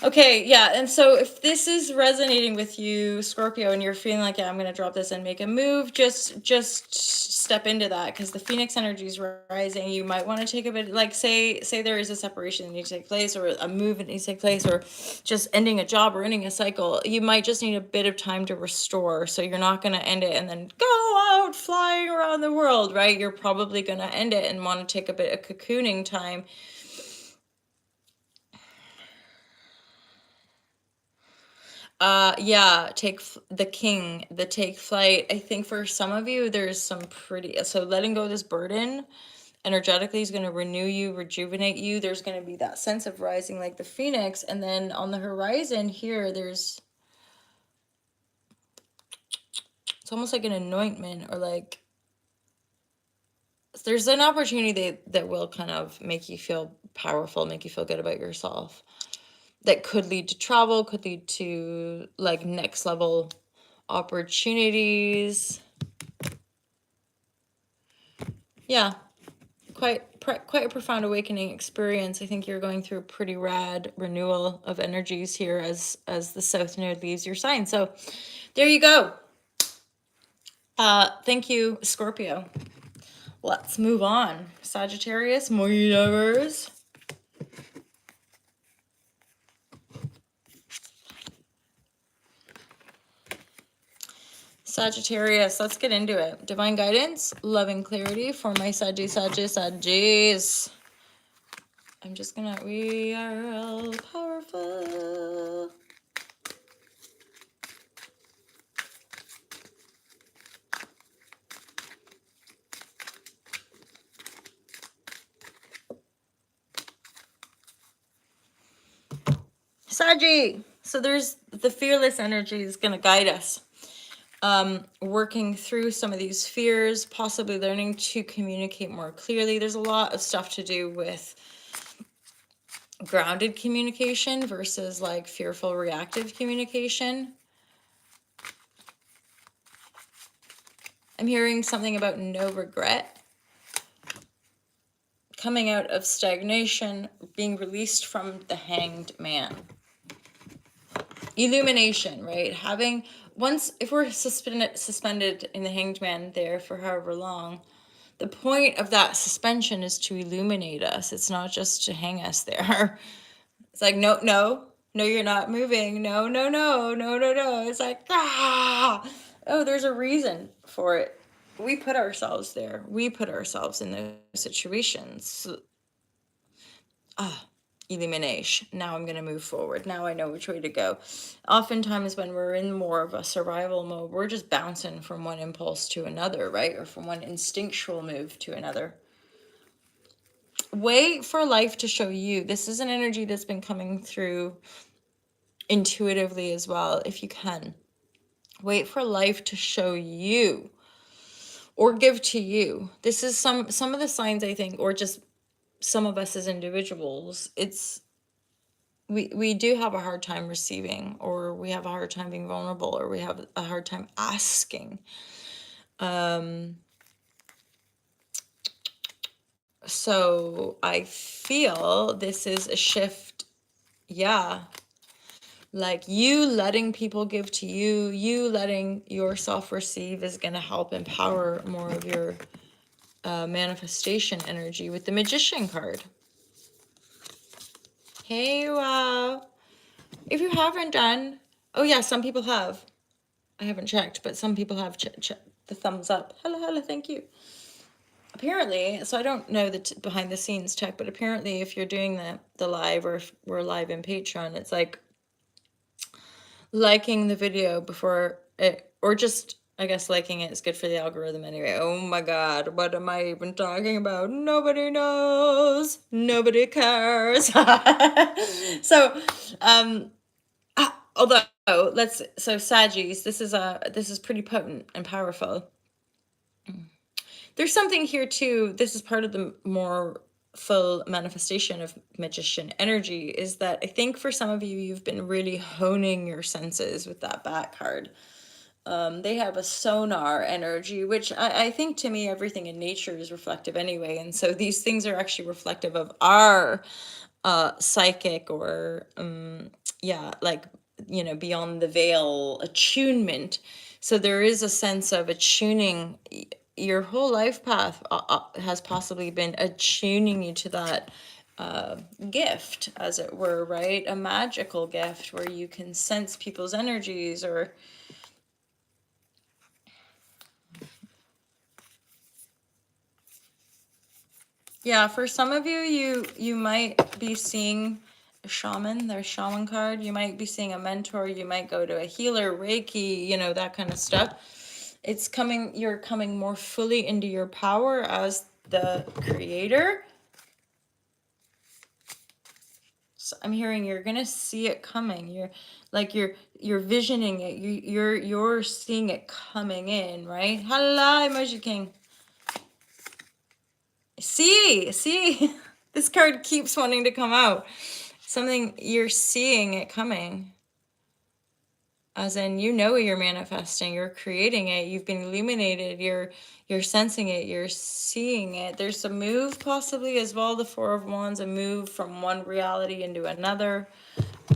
Okay, yeah, and so if this is resonating with you, Scorpio, and you're feeling like, yeah, I'm gonna drop this and make a move, just step into that, because the Phoenix energy is rising. You might want to take a bit, like say there is a separation that needs to take place, or a move that needs to take place, or just ending a job or ending a cycle. You might just need a bit of time to restore. So you're not gonna end it and then go out flying around the world, right? You're probably gonna end it and want to take a bit of cocooning time. Yeah, take flight. I think for some of you, there's some so letting go of this burden energetically is going to renew you, rejuvenate you. There's going to be that sense of rising like the phoenix. And then on the horizon here, it's almost like an anointment, or like there's an opportunity that will kind of make you feel powerful, make you feel good about yourself. That could lead to travel, could lead to like next level opportunities. Yeah, quite a profound awakening experience. I think you're going through a pretty rad renewal of energies here as the South Node leaves your sign. So there you go. Thank you, Scorpio. Let's move on. Sagittarius, more universe. Sagittarius, let's get into it. Divine guidance, loving clarity for my Saggies. We are all powerful. Saji. So there's the fearless energy is going to guide us. Working through some of these fears, possibly learning to communicate more clearly. There's a lot of stuff to do with grounded communication versus like fearful reactive communication. I'm hearing something about no regret. Coming out of stagnation, being released from the hanged man. Illumination, right? Having once, if we're suspended in the hanged man there for however long, the point of that suspension is to illuminate us. It's not just to hang us there. It's like, no, no, no, you're not moving. No, no, no, no, no, no. It's like, ah, oh, there's a reason for it. We put ourselves there. We put ourselves in those situations. Elimination. Now I'm going to move forward. Now I know which way to go. Oftentimes when we're in more of a survival mode, we're just bouncing from one impulse to another, right? Or from one instinctual move to another. Wait for life to show you. This is an energy that's been coming through intuitively as well, if you can. Wait for life to show you or give to you. This is some of the signs, I think, or just some of us as individuals. It's we do have a hard time receiving, or we have a hard time being vulnerable, or we have a hard time asking. So I feel this is a shift. Yeah. Like you letting people give to you, you letting yourself receive is going to help empower more of your manifestation energy with the Magician card. Hey, wow. If you haven't done, oh yeah, some people have. I haven't checked, but some people have the thumbs up. Hello, hello, thank you. Apparently, so I don't know the behind the scenes tech, but apparently if you're doing the live, or if we're live in Patreon, it's like liking the video before it, or just, I guess liking it is good for the algorithm anyway. Oh my God, what am I even talking about? Nobody knows. Nobody cares. So, although so Sagis, this is pretty potent and powerful. There's something here too. This is part of the more full manifestation of magician energy, is that I think for some of you, you've been really honing your senses with that back card. They have a sonar energy, which I think to me, everything in nature is reflective anyway. And so these things are actually reflective of our psychic, or like, beyond the veil attunement. So there is a sense of attuning. Your whole life path has possibly been attuning you to that gift, as it were, right? A magical gift where you can sense people's energies, or yeah, for some of you, you might be seeing a shaman, their shaman card. You might be seeing a mentor. You might go to a healer, Reiki, that kind of stuff. It's coming, you're coming more fully into your power as the creator. So I'm hearing you're gonna see it coming. You're visioning it. You're seeing it coming in, right? Hello, Emoji King. See, this card keeps wanting to come out. Something, you're seeing it coming. As in, you're manifesting, you're creating it, you've been illuminated, you're sensing it, you're seeing it. There's a move possibly as well, the Four of Wands, a move from one reality into another.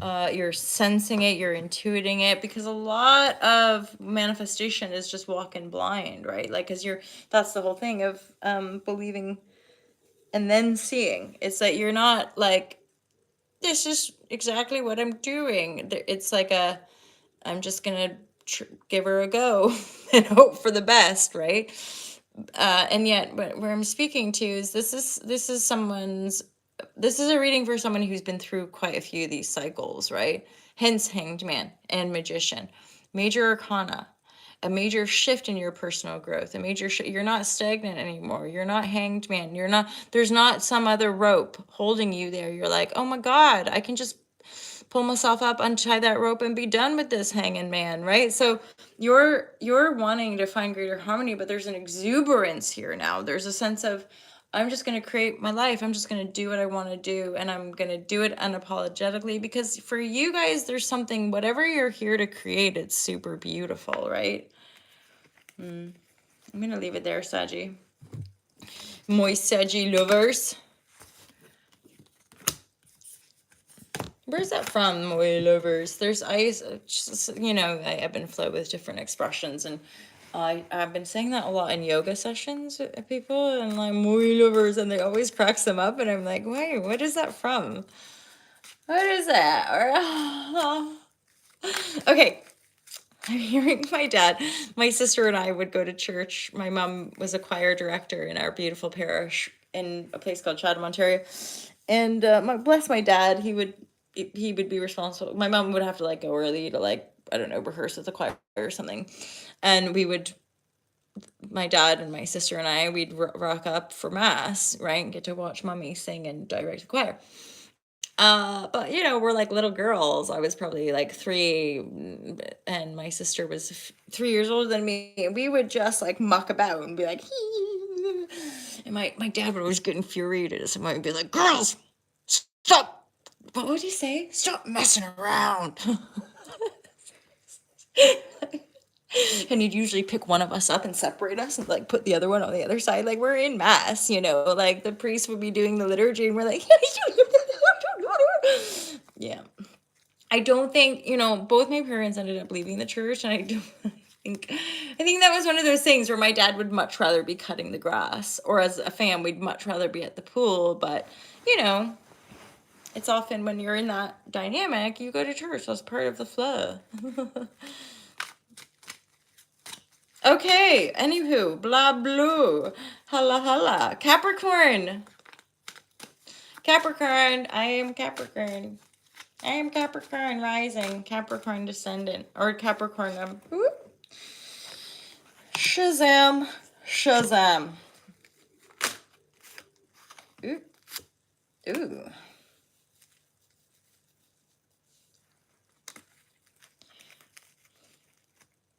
You're sensing it, you're intuiting it, because a lot of manifestation is just walking blind, right? Like, because that's the whole thing of believing and then seeing. It's that you're not like, this is exactly what I'm doing. It's like I'm just gonna give her a go and hope for the best, right? And yet, where I'm speaking to is this is someone's this is a reading for someone who's been through quite a few of these cycles, right? Hence Hanged Man and Magician. Major Arcana, a major shift in your personal growth, a major you're not stagnant anymore. You're not hanged man. You're not, there's not some other rope holding you there. You're like, oh my God, I can just pull myself up, untie that rope, and be done with this hanging man, right? So you're wanting to find greater harmony, but there's an exuberance here now. There's a sense of, I'm just going to create my life. I'm just going to do what I want to do, and I'm going to do it unapologetically, because for you guys, there's something, whatever you're here to create, it's super beautiful, right? I'm going to leave it there, Saji. My Saji lovers. Where's that from, my lovers? There's ice, just, you know, I ebb and flow with different expressions, and I've been saying that a lot in yoga sessions with people, and like, my lovers, and they always cracks them up, and I'm like, wait, what is that from? What is that? Okay, I'm hearing my dad. My sister and I would go to church. My mom was a choir director in our beautiful parish in a place called Chatham, Ontario. And bless my dad, he would be responsible. My mom would have to like go early to like, I don't know, rehearse with the choir or something. And my dad and my sister and I, we'd rock up for mass, right? And get to watch mommy sing and direct the choir. But you know, we're like little girls. I was probably like 3, and my sister was 3 years older than me. And we would just like muck about and be like, hee. And my dad would always get infuriated at someone and be like, girls, stop. What would he say? Stop messing around. And he'd usually pick one of us up and separate us and like put the other one on the other side. Like, we're in mass, you know, like the priest would be doing the liturgy and we're like, yeah. I don't think, you know, both my parents ended up leaving the church, and I think that was one of those things where my dad would much rather be cutting the grass, or as a fam, we'd much rather be at the pool. But, you know, it's often when you're in that dynamic, you go to church. That's part of the flow. Okay, anywho, blah, blah, holla, holla. Capricorn. Capricorn, I am Capricorn. I am Capricorn rising, Capricorn descendant, or Capricorn. Shazam, Shazam. Ooh, ooh.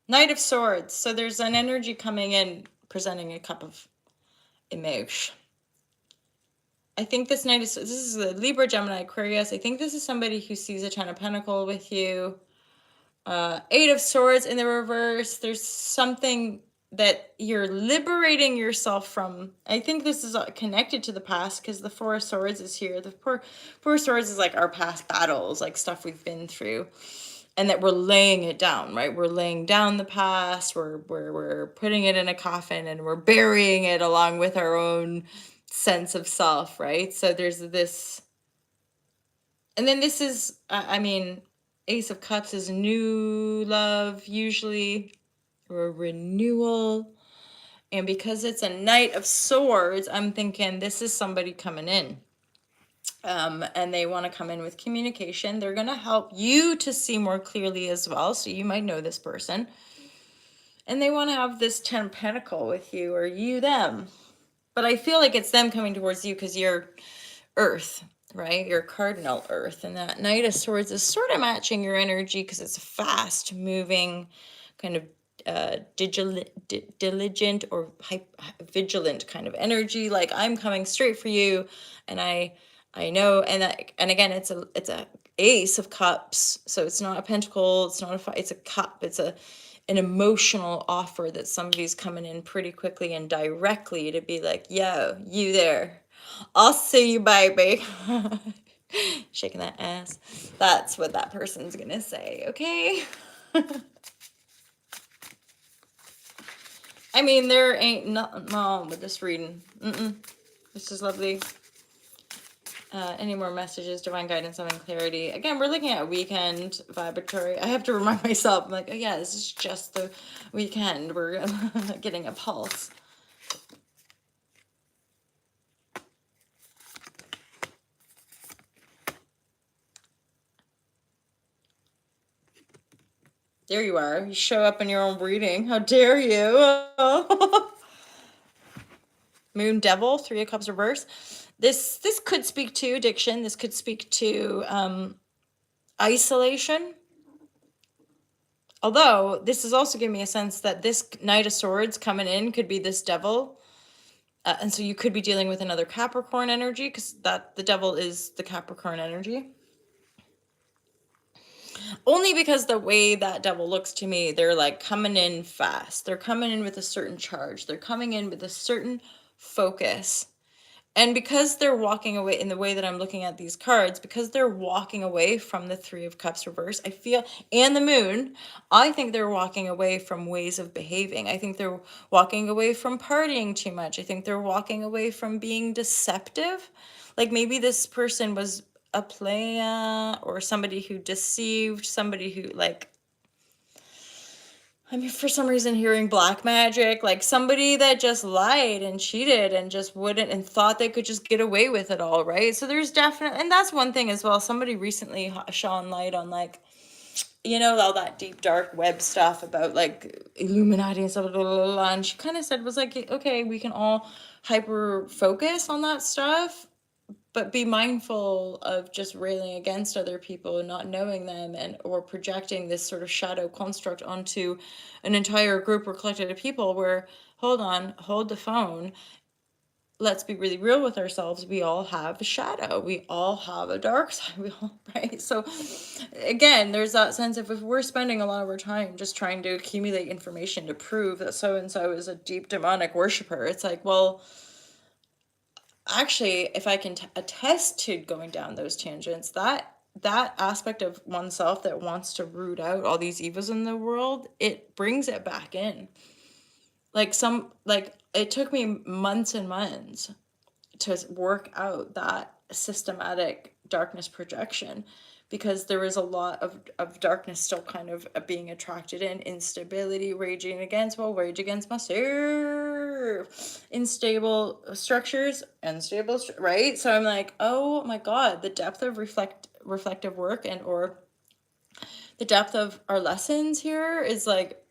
Knight of Swords. So there's an energy coming in, presenting a cup of emotion. I think this is the Libra, Gemini, Aquarius. I think this is somebody who sees a Ten of Pentacles with you. 8 of Swords in the reverse. There's something that you're liberating yourself from. I think this is connected to the past, because the 4 of Swords is here. The four of Swords is like our past battles, like stuff we've been through, and that we're laying it down, right? We're laying down the past. We're putting it in a coffin, and we're burying it along with our own sense of self, right? So there's this, and then this is, I mean, Ace of Cups is new love, usually, or a renewal. And because it's a Knight of Swords, I'm thinking this is somebody coming in. And they want to come in with communication. They're going to help you to see more clearly as well. So you might know this person. And they want to have this 10 Pentacle with you, or you them. But I feel like it's them coming towards you because you're Earth, right? Your cardinal Earth. And that Knight of Swords is sort of matching your energy, because it's a fast moving, kind of diligent or vigilant kind of energy. Like, I'm coming straight for you, and I know. And again, it's a Ace of Cups, so it's not a pentacle, it's not it's a cup. It's an emotional offer that somebody's coming in pretty quickly and directly to be like, yo, you there, I'll see you, baby. Shaking that ass. That's what that person's gonna say, okay? I mean, there ain't nothing wrong with this reading. This is lovely. Any more messages, divine guidance, loving clarity? Again, we're looking at weekend vibratory. I have to remind myself, I'm like, oh yeah, this is just the weekend. We're getting a pulse. There you are. You show up in your own reading. How dare you? Moon Devil, Three of Cups reverse. This could speak to addiction. This could speak to isolation. Although this is also giving me a sense that this Knight of Swords coming in could be this devil. And so you could be dealing with another Capricorn energy, because that the devil is the Capricorn energy. Only because the way that devil looks to me, they're like coming in fast. They're coming in with a certain charge. They're coming in with a certain focus. And because they're walking away in the way that I'm looking at these cards, because they're walking away from the Three of Cups reverse, I feel, and the Moon, I think they're walking away from ways of behaving. I think they're walking away from partying too much. I think they're walking away from being deceptive. Like maybe this person was a playa or somebody who deceived, somebody who like, I mean, for some reason, hearing black magic, like somebody that just lied and cheated and just wouldn't and thought they could just get away with it all, right? So there's definitely, and that's one thing as well. Somebody recently shone light on like, you know, all that deep dark web stuff about like Illuminati and stuff, blah, blah, blah, and she kind of said was like, okay, we can all hyper focus on that stuff, but be mindful of just railing against other people and not knowing them, and or projecting this sort of shadow construct onto an entire group or collective of people where, hold on, hold the phone, let's be really real with ourselves. We all have a shadow, we all have a dark side, we all, right? So again, there's that sense of if we're spending a lot of our time just trying to accumulate information to prove that so and so is a deep demonic worshiper, it's like, well, actually, if I can attest to going down those tangents, that aspect of oneself that wants to root out all these evils in the world, it brings it back in. Like it took me months and months to work out that systematic darkness projection, because there was a lot of darkness still kind of being attracted in, instability, rage against myself, unstable structures, unstable, right? So I'm like, oh my God, the depth of reflective work and or the depth of our lessons here is like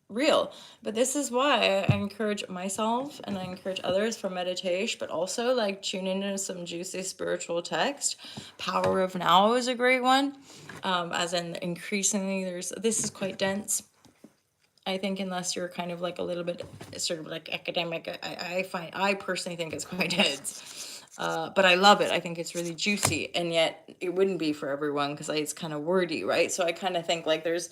real. But this is why I encourage myself and I encourage others for meditation, but also like tune into some juicy spiritual text. Power of Now is a great one. As in increasingly this is quite dense, I think, unless you're kind of like a little bit sort of like academic. I personally think it's quite dense. But I love it. I think it's really juicy, and yet it wouldn't be for everyone because it's kind of wordy, right? So I kind of think like there's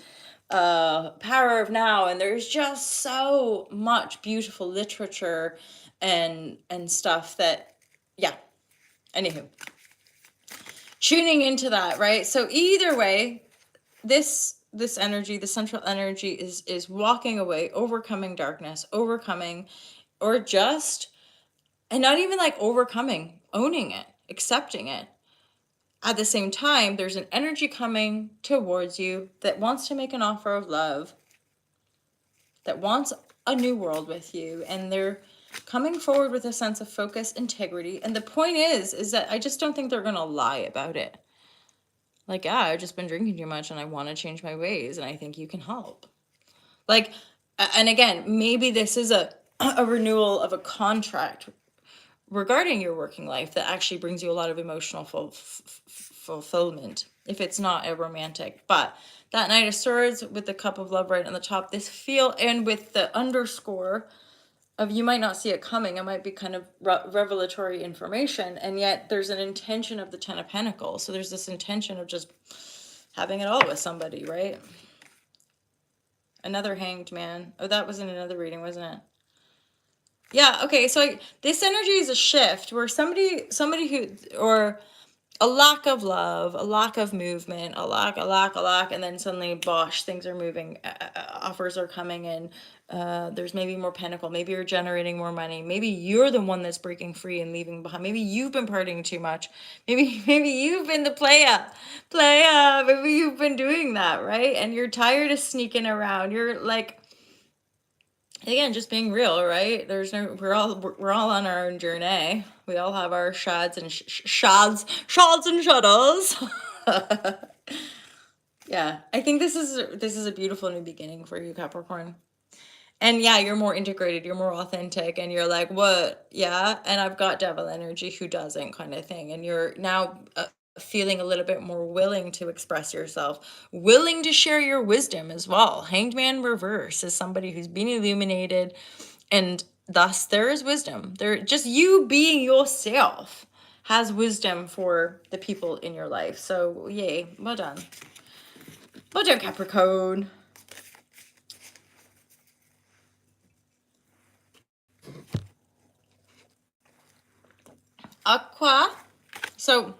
Power of Now, and there's just so much beautiful literature and stuff that, yeah. Anywho, tuning into that, right? So either way, this energy, the central energy is walking away, overcoming darkness, overcoming, or just, and not even like overcoming, owning it, accepting it. At the same time, there's an energy coming towards you that wants to make an offer of love, that wants a new world with you, and they're coming forward with a sense of focus, integrity. And the point is that I just don't think they're gonna lie about it. Like, yeah, I've just been drinking too much and I want to change my ways, and I think you can help. Like, and again, maybe this is a renewal of a contract regarding your working life that actually brings you a lot of emotional fulfillment, if it's not a romantic. But that Knight of Swords with the Cup of Love right on the top, this feel, and with the underscore of, you might not see it coming, it might be kind of revelatory information, and yet there's an intention of the Ten of Pentacles. So there's this intention of just having it all with somebody, right? Another Hanged Man. Oh, that was in another reading, wasn't it? Yeah, okay, so this energy is a shift where somebody who, or a lack of love, a lack of movement, a lack, and then suddenly, bosh, things are moving, offers are coming in, there's maybe more pinnacle, maybe you're generating more money, maybe you're the one that's breaking free and leaving behind, maybe you've been partying too much, maybe you've been the playa, maybe you've been doing that, right? And you're tired of sneaking around, you're like, again, just being real, right? There's no, we're all on our own journey. We all have our shads and shads and shuddles. Yeah, I think this is a beautiful new beginning for you, Capricorn. And yeah, you're more integrated, you're more authentic, and you're like, what? Yeah, and I've got devil energy, who doesn't, kind of thing. And you're now feeling a little bit more willing to express yourself, willing to share your wisdom as well. Hanged Man reverse is somebody who's been illuminated, and thus there is wisdom. There, just you being yourself has wisdom for the people in your life. So yay, well done. Well done, Capricorn. Aqua. So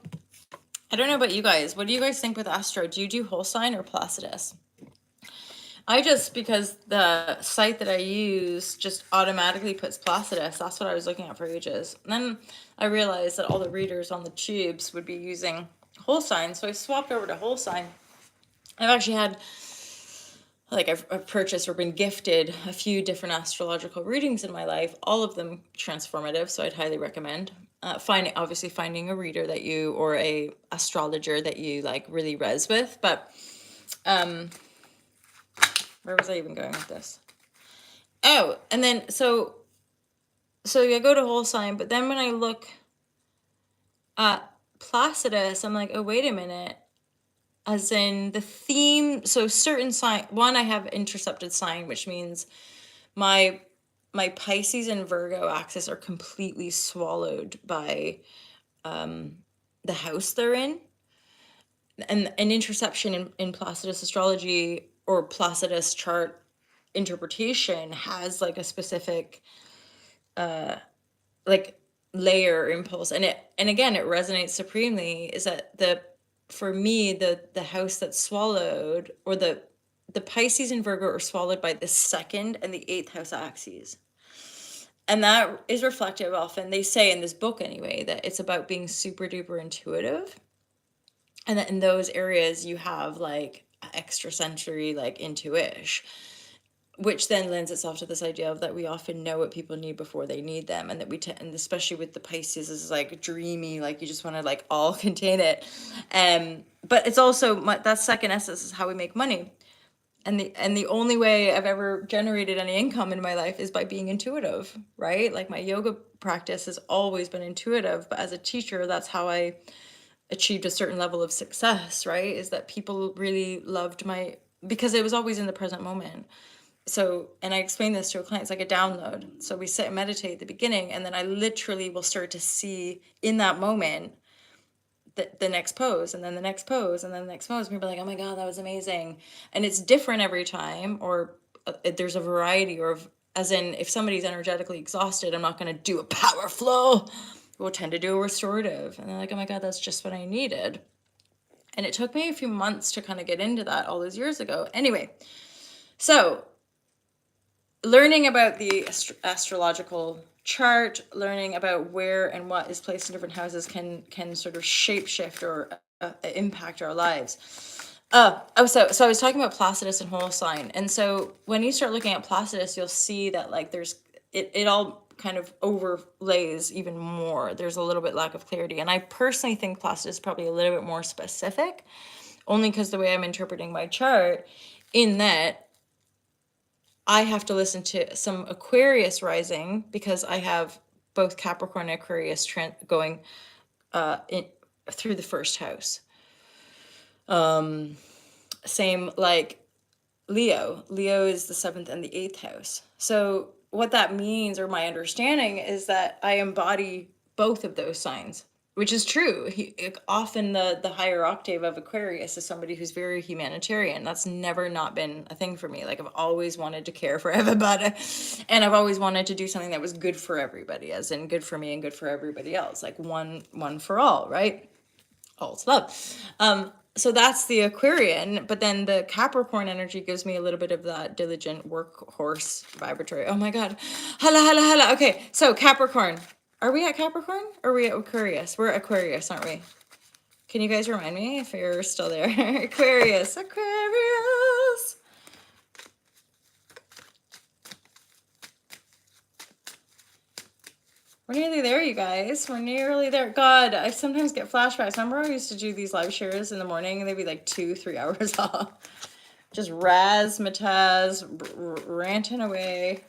I don't know about you guys. What do you guys think with Astro? Do you do whole sign or Placidus? I just, because the site that I use just automatically puts Placidus. That's what I was looking at for ages. And then I realized that all the readers on the tubes would be using whole sign. So I swapped over to whole sign. I've actually had, like, I've purchased or been gifted a few different astrological readings in my life, all of them transformative. So I'd highly recommend finding a reader that you, or a astrologer that you like really res with. But where was I even going with this? Oh, and then so I go to whole sign, but then when I look at Placidus, I'm like, oh, wait a minute. As in the theme, so certain sign, one, I have intercepted sign, which means my Pisces and Virgo axis are completely swallowed by the house they're in. And an interception in Placidus astrology or Placidus chart interpretation has like a specific like layer impulse, and again it resonates supremely, is that for me the house that's swallowed, or the Pisces and Virgo are swallowed by the second and the eighth house axes. And that is reflective, often they say in this book anyway, that it's about being super duper intuitive, and that in those areas you have like extrasensory, like intuition, which then lends itself to this idea of that we often know what people need before they need them, and that and especially with the Pisces is like dreamy, like you just want to like all contain it. But it's also that second essence is how we make money, and the only way I've ever generated any income in my life is by being intuitive, right? Like my yoga practice has always been intuitive, but as a teacher, that's how I achieved a certain level of success, right? Is that people really loved because it was always in the present moment. So, and I explain this to a client, it's like a download. So we sit and meditate at the beginning, and then I literally will start to see in that moment the next pose, and then the next pose, and then the next pose. And people are like, oh my God, that was amazing. And it's different every time, or there's a variety, or as in, if somebody's energetically exhausted, I'm not going to do a power flow. We'll tend to do a restorative. And they're like, oh my God, that's just what I needed. And it took me a few months to kind of get into that all those years ago. Anyway, so learning about the astrological chart, learning about where and what is placed in different houses can sort of shape shift or impact our lives. So I was talking about Placidus and whole sign, and so when you start looking at Placidus, you'll see that like there's it all kind of overlays even more. There's a little bit lack of clarity, and I personally think Placidus is probably a little bit more specific, only because the way I'm interpreting my chart, in that I have to listen to some Aquarius rising, because I have both Capricorn and Aquarius going through the first house. Same like Leo. Leo is the seventh and the eighth house. So what that means, or my understanding, is that I embody both of those signs, which is true. Often the higher octave of Aquarius is somebody who's very humanitarian. That's never not been a thing for me. Like I've always wanted to care for everybody, and I've always wanted to do something that was good for everybody, as in good for me and good for everybody else, like one for all, right? All's love. So that's the Aquarian, but then the Capricorn energy gives me a little bit of that diligent workhorse vibratory. Oh my God. Hala. Okay, so Capricorn. Are we at Capricorn? Or are we at Aquarius? We're at Aquarius, aren't we? Can you guys remind me if you're still there? Aquarius. We're nearly there, you you guys. We're nearly there. God, I sometimes get flashbacks. Remember I used to do these live shares in the morning and they'd be like 2-3 hours off. Just razzmatazz, ranting away.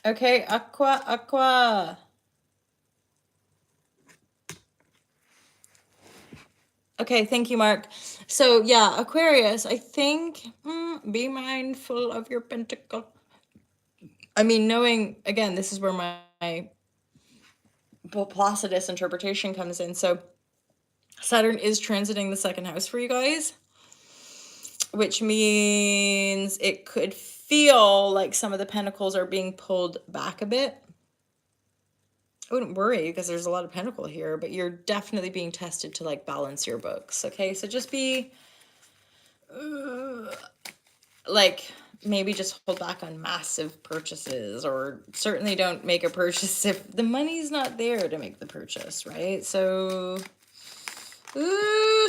Okay, aqua. Okay, thank you, Mark. So yeah, Aquarius, I think, be mindful of your pentacle. I mean, knowing, again, this is where my Placidus interpretation comes in. So Saturn is transiting the second house for you guys, which means it could feel like some of the pentacles are being pulled back a bit. I wouldn't worry because there's a lot of pentacle here, but you're definitely being tested to like balance your books. Okay, so just be like, maybe just hold back on massive purchases, or certainly don't make a purchase if the money's not there to make the purchase, right? So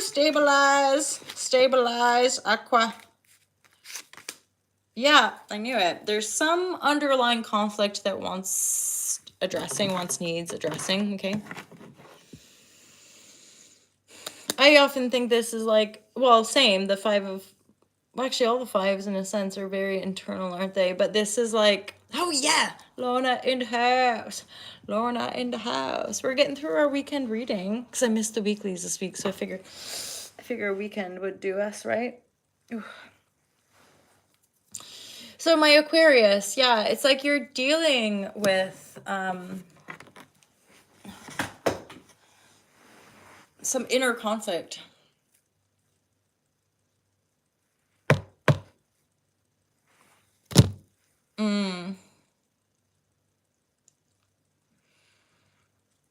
stabilize, aqua. Yeah, I knew it. There's some underlying conflict that wants addressing, needs addressing, okay? I often think this is like, well, same, the five of, well, actually all the fives in a sense are very internal, aren't they? But this is like, oh yeah, Lorna in the house. Lorna in the house. We're getting through our weekend reading because I missed the weeklies this week, so I figure a weekend would do us, right? Ooh. So my Aquarius, yeah, it's like you're dealing with some inner conflict.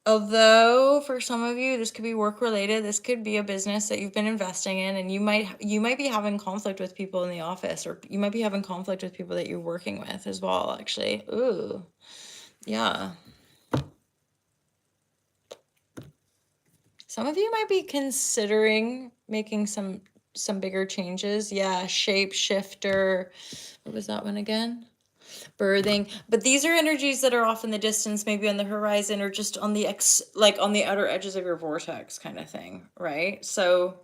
Although for some of you, this could be work related. This could be a business that you've been investing in, and you might be having conflict with people in the office, or you might be having conflict with people that you're working with as well, actually. Ooh, yeah. Some of you might be considering making some bigger changes. Yeah, shapeshifter. What was that one again? Birthing. But these are energies that are off in the distance, maybe on the horizon, or just on the like on the outer edges of your vortex kind of thing, right? So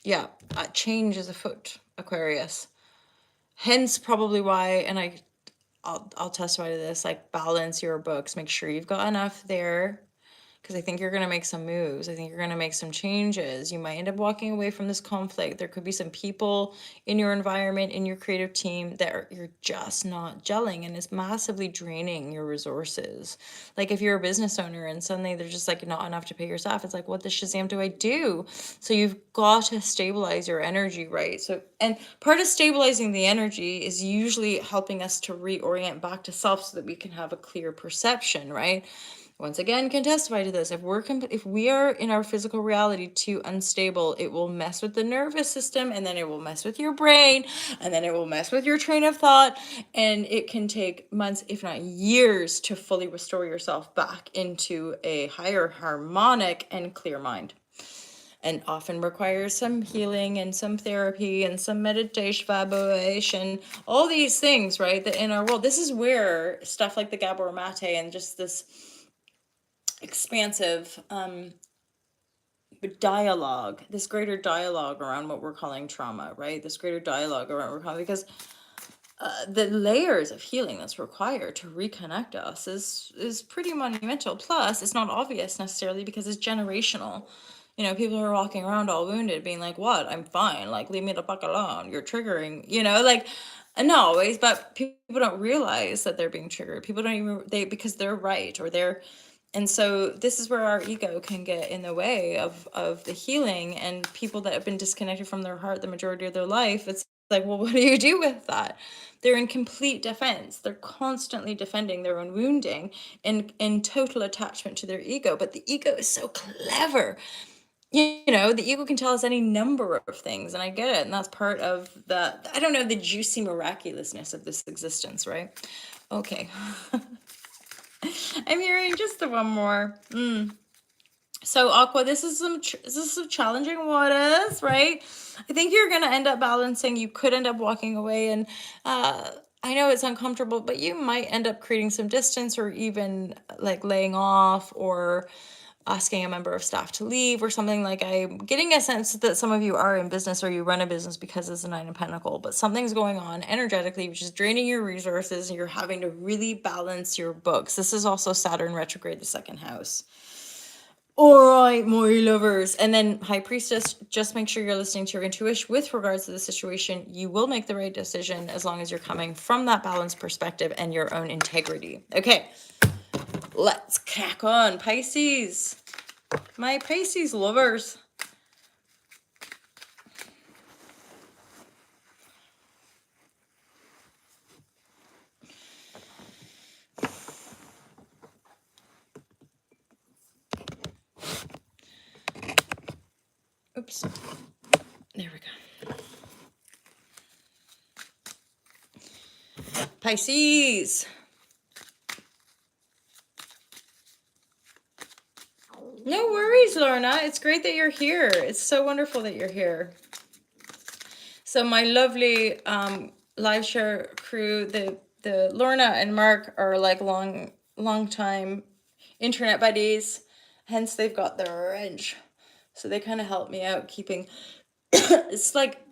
yeah, change is afoot, Aquarius. Hence probably why, and I'll testify to this, like balance your books, make sure you've got enough there, because I think you're going to make some moves. I think you're going to make some changes. You might end up walking away from this conflict. There could be some people in your environment, in your creative team, that you're just not gelling, and it's massively draining your resources. Like if you're a business owner and suddenly there's just like not enough to pay your staff, it's like, what the shazam do I do? So you've got to stabilize your energy, right? So, and part of stabilizing the energy is usually helping us to reorient back to self so that we can have a clear perception, right? Once again, can testify to this. If we are in our physical reality too unstable, it will mess with the nervous system, and then it will mess with your brain, and then it will mess with your train of thought, and it can take months, if not years, to fully restore yourself back into a higher harmonic and clear mind. And often requires some healing and some therapy and some meditation, vibration, all these things, right? That in our world, this is where stuff like the Gabor Mate and just this expansive dialogue, this greater dialogue around what we're calling trauma, right? This greater dialogue around what we're calling, because the layers of healing that's required to reconnect us is pretty monumental. Plus, it's not obvious necessarily because it's generational. You know, people are walking around all wounded, being like, "What? I'm fine. Like, leave me the fuck alone. You're triggering." You know, like, not always, but people don't realize that they're being triggered. People don't even because they're right, or they're. And so this is where our ego can get in the way of the healing, and people that have been disconnected from their heart the majority of their life. It's like, well, what do you do with that? They're in complete defense. They're constantly defending their own wounding and in total attachment to their ego. But the ego is so clever. You know, the ego can tell us any number of things, and I get it. And that's part of I don't know, the juicy miraculousness of this existence, right? Okay. I'm hearing just the one more. So Aqua, this is some challenging waters, right? I think you're gonna end up balancing. You could end up walking away and I know it's uncomfortable, but you might end up creating some distance or even like laying off or asking a member of staff to leave or something. Like I'm getting a sense that some of you are in business or you run a business because it's a 9 of Pentacles, but something's going on energetically, which is draining your resources and you're having to really balance your books. This is also Saturn retrograde, the second house. All right, more lovers. And then High Priestess, just make sure you're listening to your intuition with regards to the situation. You will make the right decision as long as you're coming from that balanced perspective and your own integrity. Okay, let's crack on. Pisces. My Pisces lovers. Oops. There we go. Pisces. No worries, Lorna. It's great that you're here. It's so wonderful that you're here. So my lovely live share crew, the Lorna and Mark are like long time internet buddies. Hence they've got their wrench. So they kind of help me out keeping it's like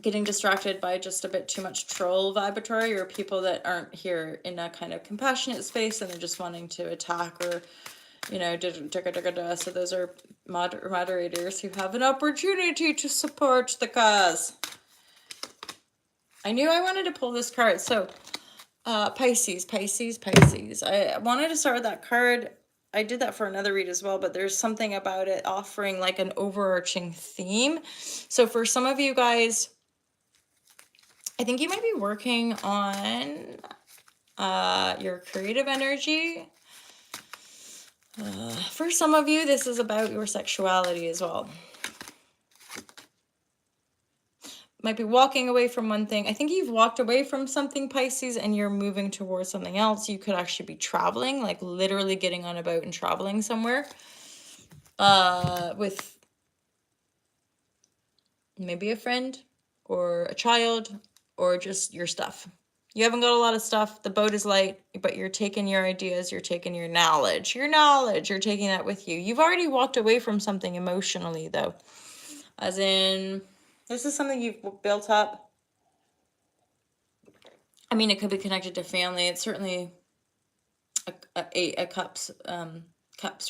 getting distracted by just a bit too much troll vibratory or people that aren't here in a kind of compassionate space and they're just wanting to attack or, you know, so those are moderators who have an opportunity to support the cause. I knew I wanted to pull this card. So Pisces. I wanted to start with that card. I did that for another read as well, but there's something about it offering like an overarching theme. So for some of you guys, I think you might be working on your creative energy. For some of you, this is about your sexuality as well. Might be walking away from one thing. I think you've walked away from something, Pisces, and you're moving towards something else. You could actually be traveling, like literally getting on a boat and traveling somewhere. With maybe a friend or a child or just your stuff. You haven't got a lot of stuff. The boat is light, but you're taking your ideas, you're taking your knowledge, you're taking that with you. You've already walked away from something emotionally, though. As in, this is something you've built up. I mean, it could be connected to family. It's certainly a cups,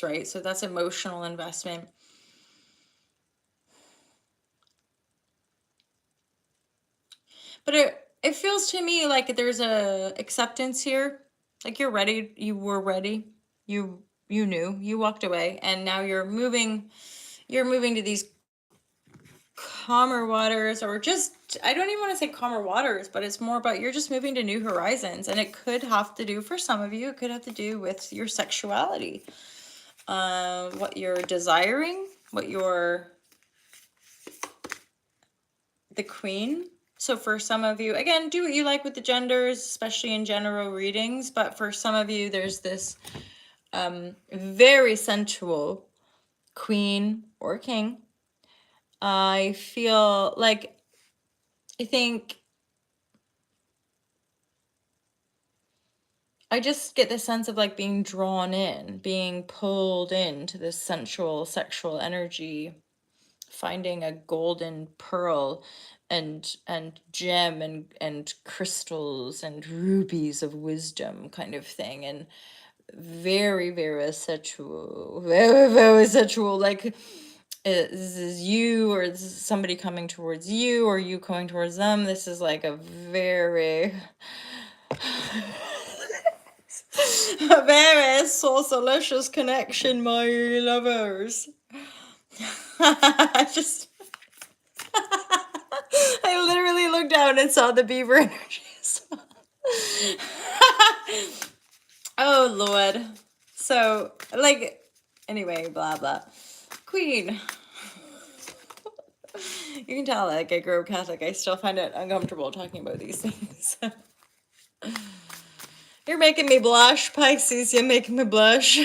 right? So that's emotional investment. But it feels to me like there's a acceptance here. Like you're ready. You were ready. You knew. You walked away, and now you're moving to these calmer waters, or just, I don't even want to say calmer waters, but it's more about you're just moving to new horizons. And it could have to do, for some of you, it could have to do with your sexuality, what you're desiring, what you're the queen. So for some of you, again, do what you like with the genders, especially in general readings. But for some of you, there's this very sensual queen or king. I feel like, I think, I just get the sense of like being drawn in, being pulled into this sensual, sexual energy, finding a golden pearl and gem and crystals and rubies of wisdom kind of thing. And very, very sexual, very sexual. Like, this is you, or this is somebody coming towards you, or you coming towards them. This is like a very a very so delicious connection, my lovers. Just I literally looked down and saw the beaver energies. Oh Lord. So like, anyway, blah blah. Queen. You can tell, like, I grew up Catholic. I still find it uncomfortable talking about these things. You're making me blush, Pisces. You're making me blush.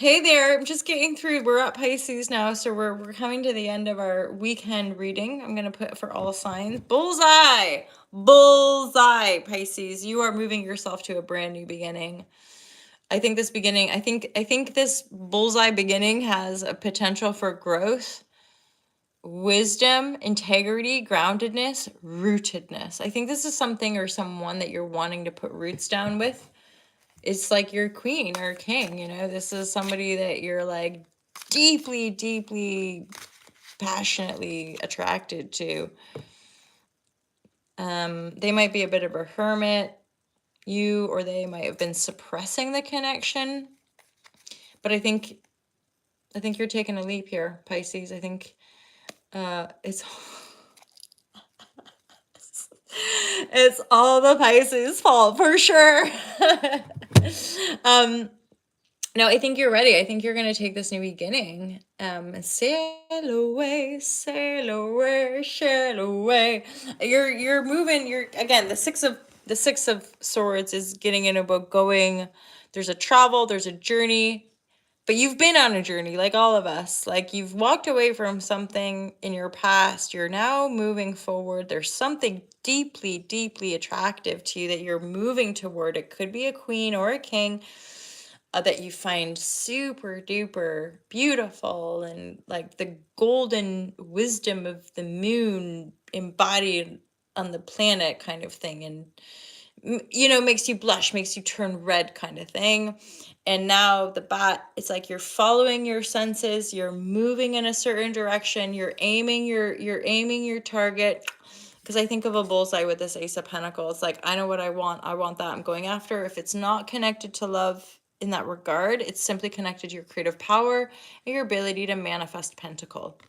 Hey there, I'm just getting through. We're at Pisces now, so we're coming to the end of our weekend reading. I'm gonna put for all signs. Bullseye! Bullseye, Pisces. You are moving yourself to a brand new beginning. I think this bullseye beginning has a potential for growth, wisdom, integrity, groundedness, rootedness. I think this is something or someone that you're wanting to put roots down with. It's like your queen or king, you know, this is somebody that you're like deeply, deeply, passionately attracted to. They might be a bit of a hermit, or they might have been suppressing the connection. But I think you're taking a leap here, Pisces. I think it's it's all the Pisces' fault for sure. No, I think you're ready. I think you're gonna take this new beginning. Sail away, sail away, sail away. You're moving. You're again the six of swords is getting in about going. There's a travel. There's a journey. But you've been on a journey like all of us. Like you've walked away from something in your past. You're now moving forward. There's something deeply, deeply attractive to you that you're moving toward. It could be a queen or a king that you find super duper beautiful, and like the golden wisdom of the moon embodied on the planet kind of thing. And makes you blush, makes you turn red kind of thing. And now it's like you're following your senses, you're moving in a certain direction, you're aiming your target. Because I think of a bullseye with this Ace of Pentacles. It's like, I know what I want that, I'm going after. If it's not connected to love in that regard, it's simply connected to your creative power and your ability to manifest pentacle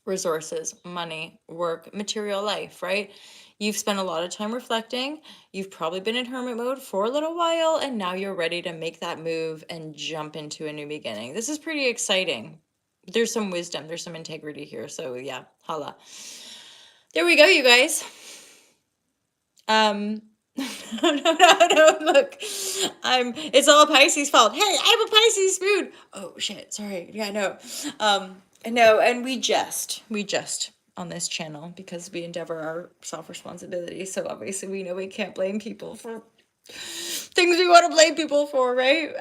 resources, money, work, material life, right? You've spent a lot of time reflecting. You've probably been in hermit mode for a little while, and now you're ready to make that move and jump into a new beginning. This is pretty exciting. There's some wisdom, there's some integrity here. So yeah, holla. There we go, you guys. No, look. It's all Pisces' fault. Hey, I'm a Pisces moon. Oh shit, sorry. Yeah, no. No, and we jest on this channel because we endeavor our self-responsibility. So obviously we know we can't blame people for things we want to blame people for, right?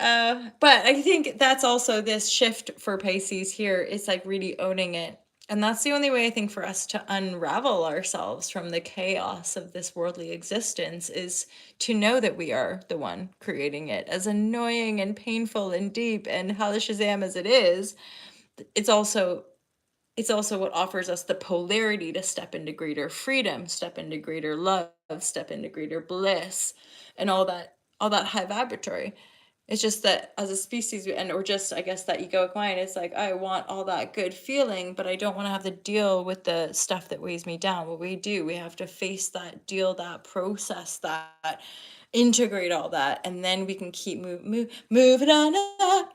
But I think that's also this shift for Pisces here. It's like really owning it. And that's the only way I think for us to unravel ourselves from the chaos of this worldly existence is to know that we are the one creating it. As annoying and painful and deep and halashazam as it is, it's also what offers us the polarity to step into greater freedom, step into greater love, step into greater bliss, and all that high vibratory. It's just that as a species, or just, I guess, that egoic mind, it's like, I want all that good feeling, but I don't want to have to deal with the stuff that weighs me down. What we do, we have to face that, deal that, process that, integrate all that, and then we can keep moving on up,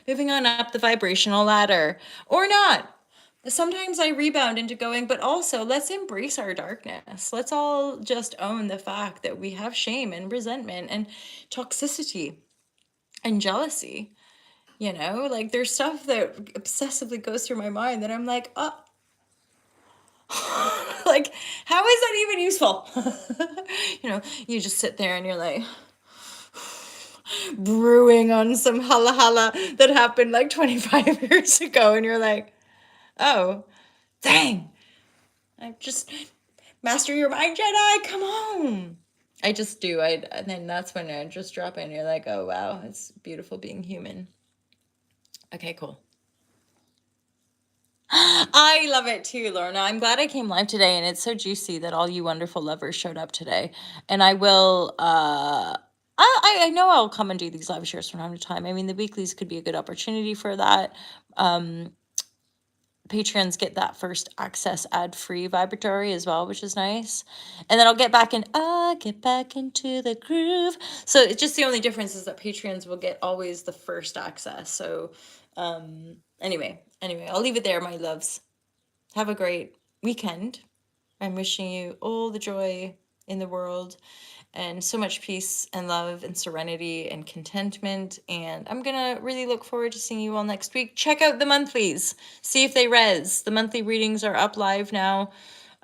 moving on up the vibrational ladder, or not. Sometimes I rebound into going, but also let's embrace our darkness. Let's all just own the fact that we have shame and resentment and toxicity and jealousy. Like there's stuff that obsessively goes through my mind that I'm like, oh, like, how is that even useful? You just sit there and you're like brewing on some hala hala that happened like 25 years ago, and you're like, oh, dang, I just master your mind, Jedi, come on. I just do. And then that's when I just drop in. You're like, oh wow, it's beautiful being human. Okay, cool. I love it too, Lorna. I'm glad I came live today, and it's so juicy that all you wonderful lovers showed up today. And I will, I know I'll come and do these live shares from time to time. I mean, the weeklies could be a good opportunity for that. Patrons get that first access ad-free vibratory as well, which is nice. And then I'll get back into the groove. So it's just the only difference is that Patreons will get always the first access. So anyway, I'll leave it there, my loves. Have a great weekend. I'm wishing you all the joy in the world, and so much peace and love and serenity and contentment. And I'm gonna really look forward to seeing you all next week. Check out the monthlies, see if they res. The monthly readings are up live now.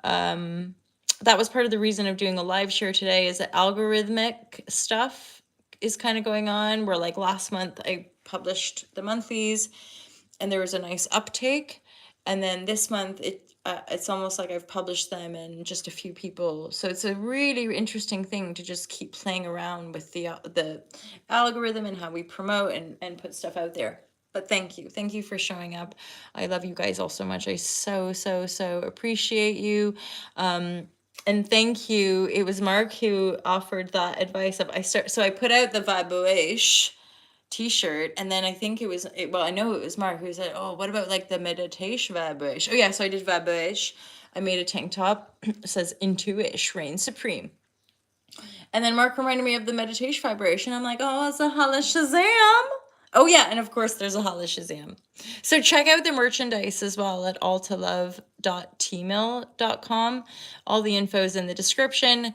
That was part of the reason of doing a live share today, is that algorithmic stuff is kind of going on, where like last month I published the monthlies and there was a nice uptake, and then this month it's almost like I've published them and just a few people. So it's a really interesting thing to just keep playing around with the algorithm and how we promote and put stuff out there. But thank you for showing up. I love you guys all so much. I so appreciate you. And thank you. It was Mark who offered that advice of so I put out the vibration t-shirt, and then I think I know it was Mark who said, oh, what about like the meditation vibration? Oh yeah, so I did vibration. I made a tank top. It says intuition reign supreme. And then Mark reminded me of the meditation vibration. I'm like, oh, it's a holla shazam. Oh yeah, and of course there's a holla shazam. So check out the merchandise as well at altalove.tmill.com. All the info's in the description.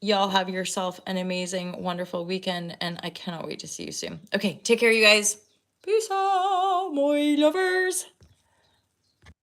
Y'all have yourself an amazing, wonderful weekend, and I cannot wait to see you soon. Okay, take care, you guys. Peace out, my lovers.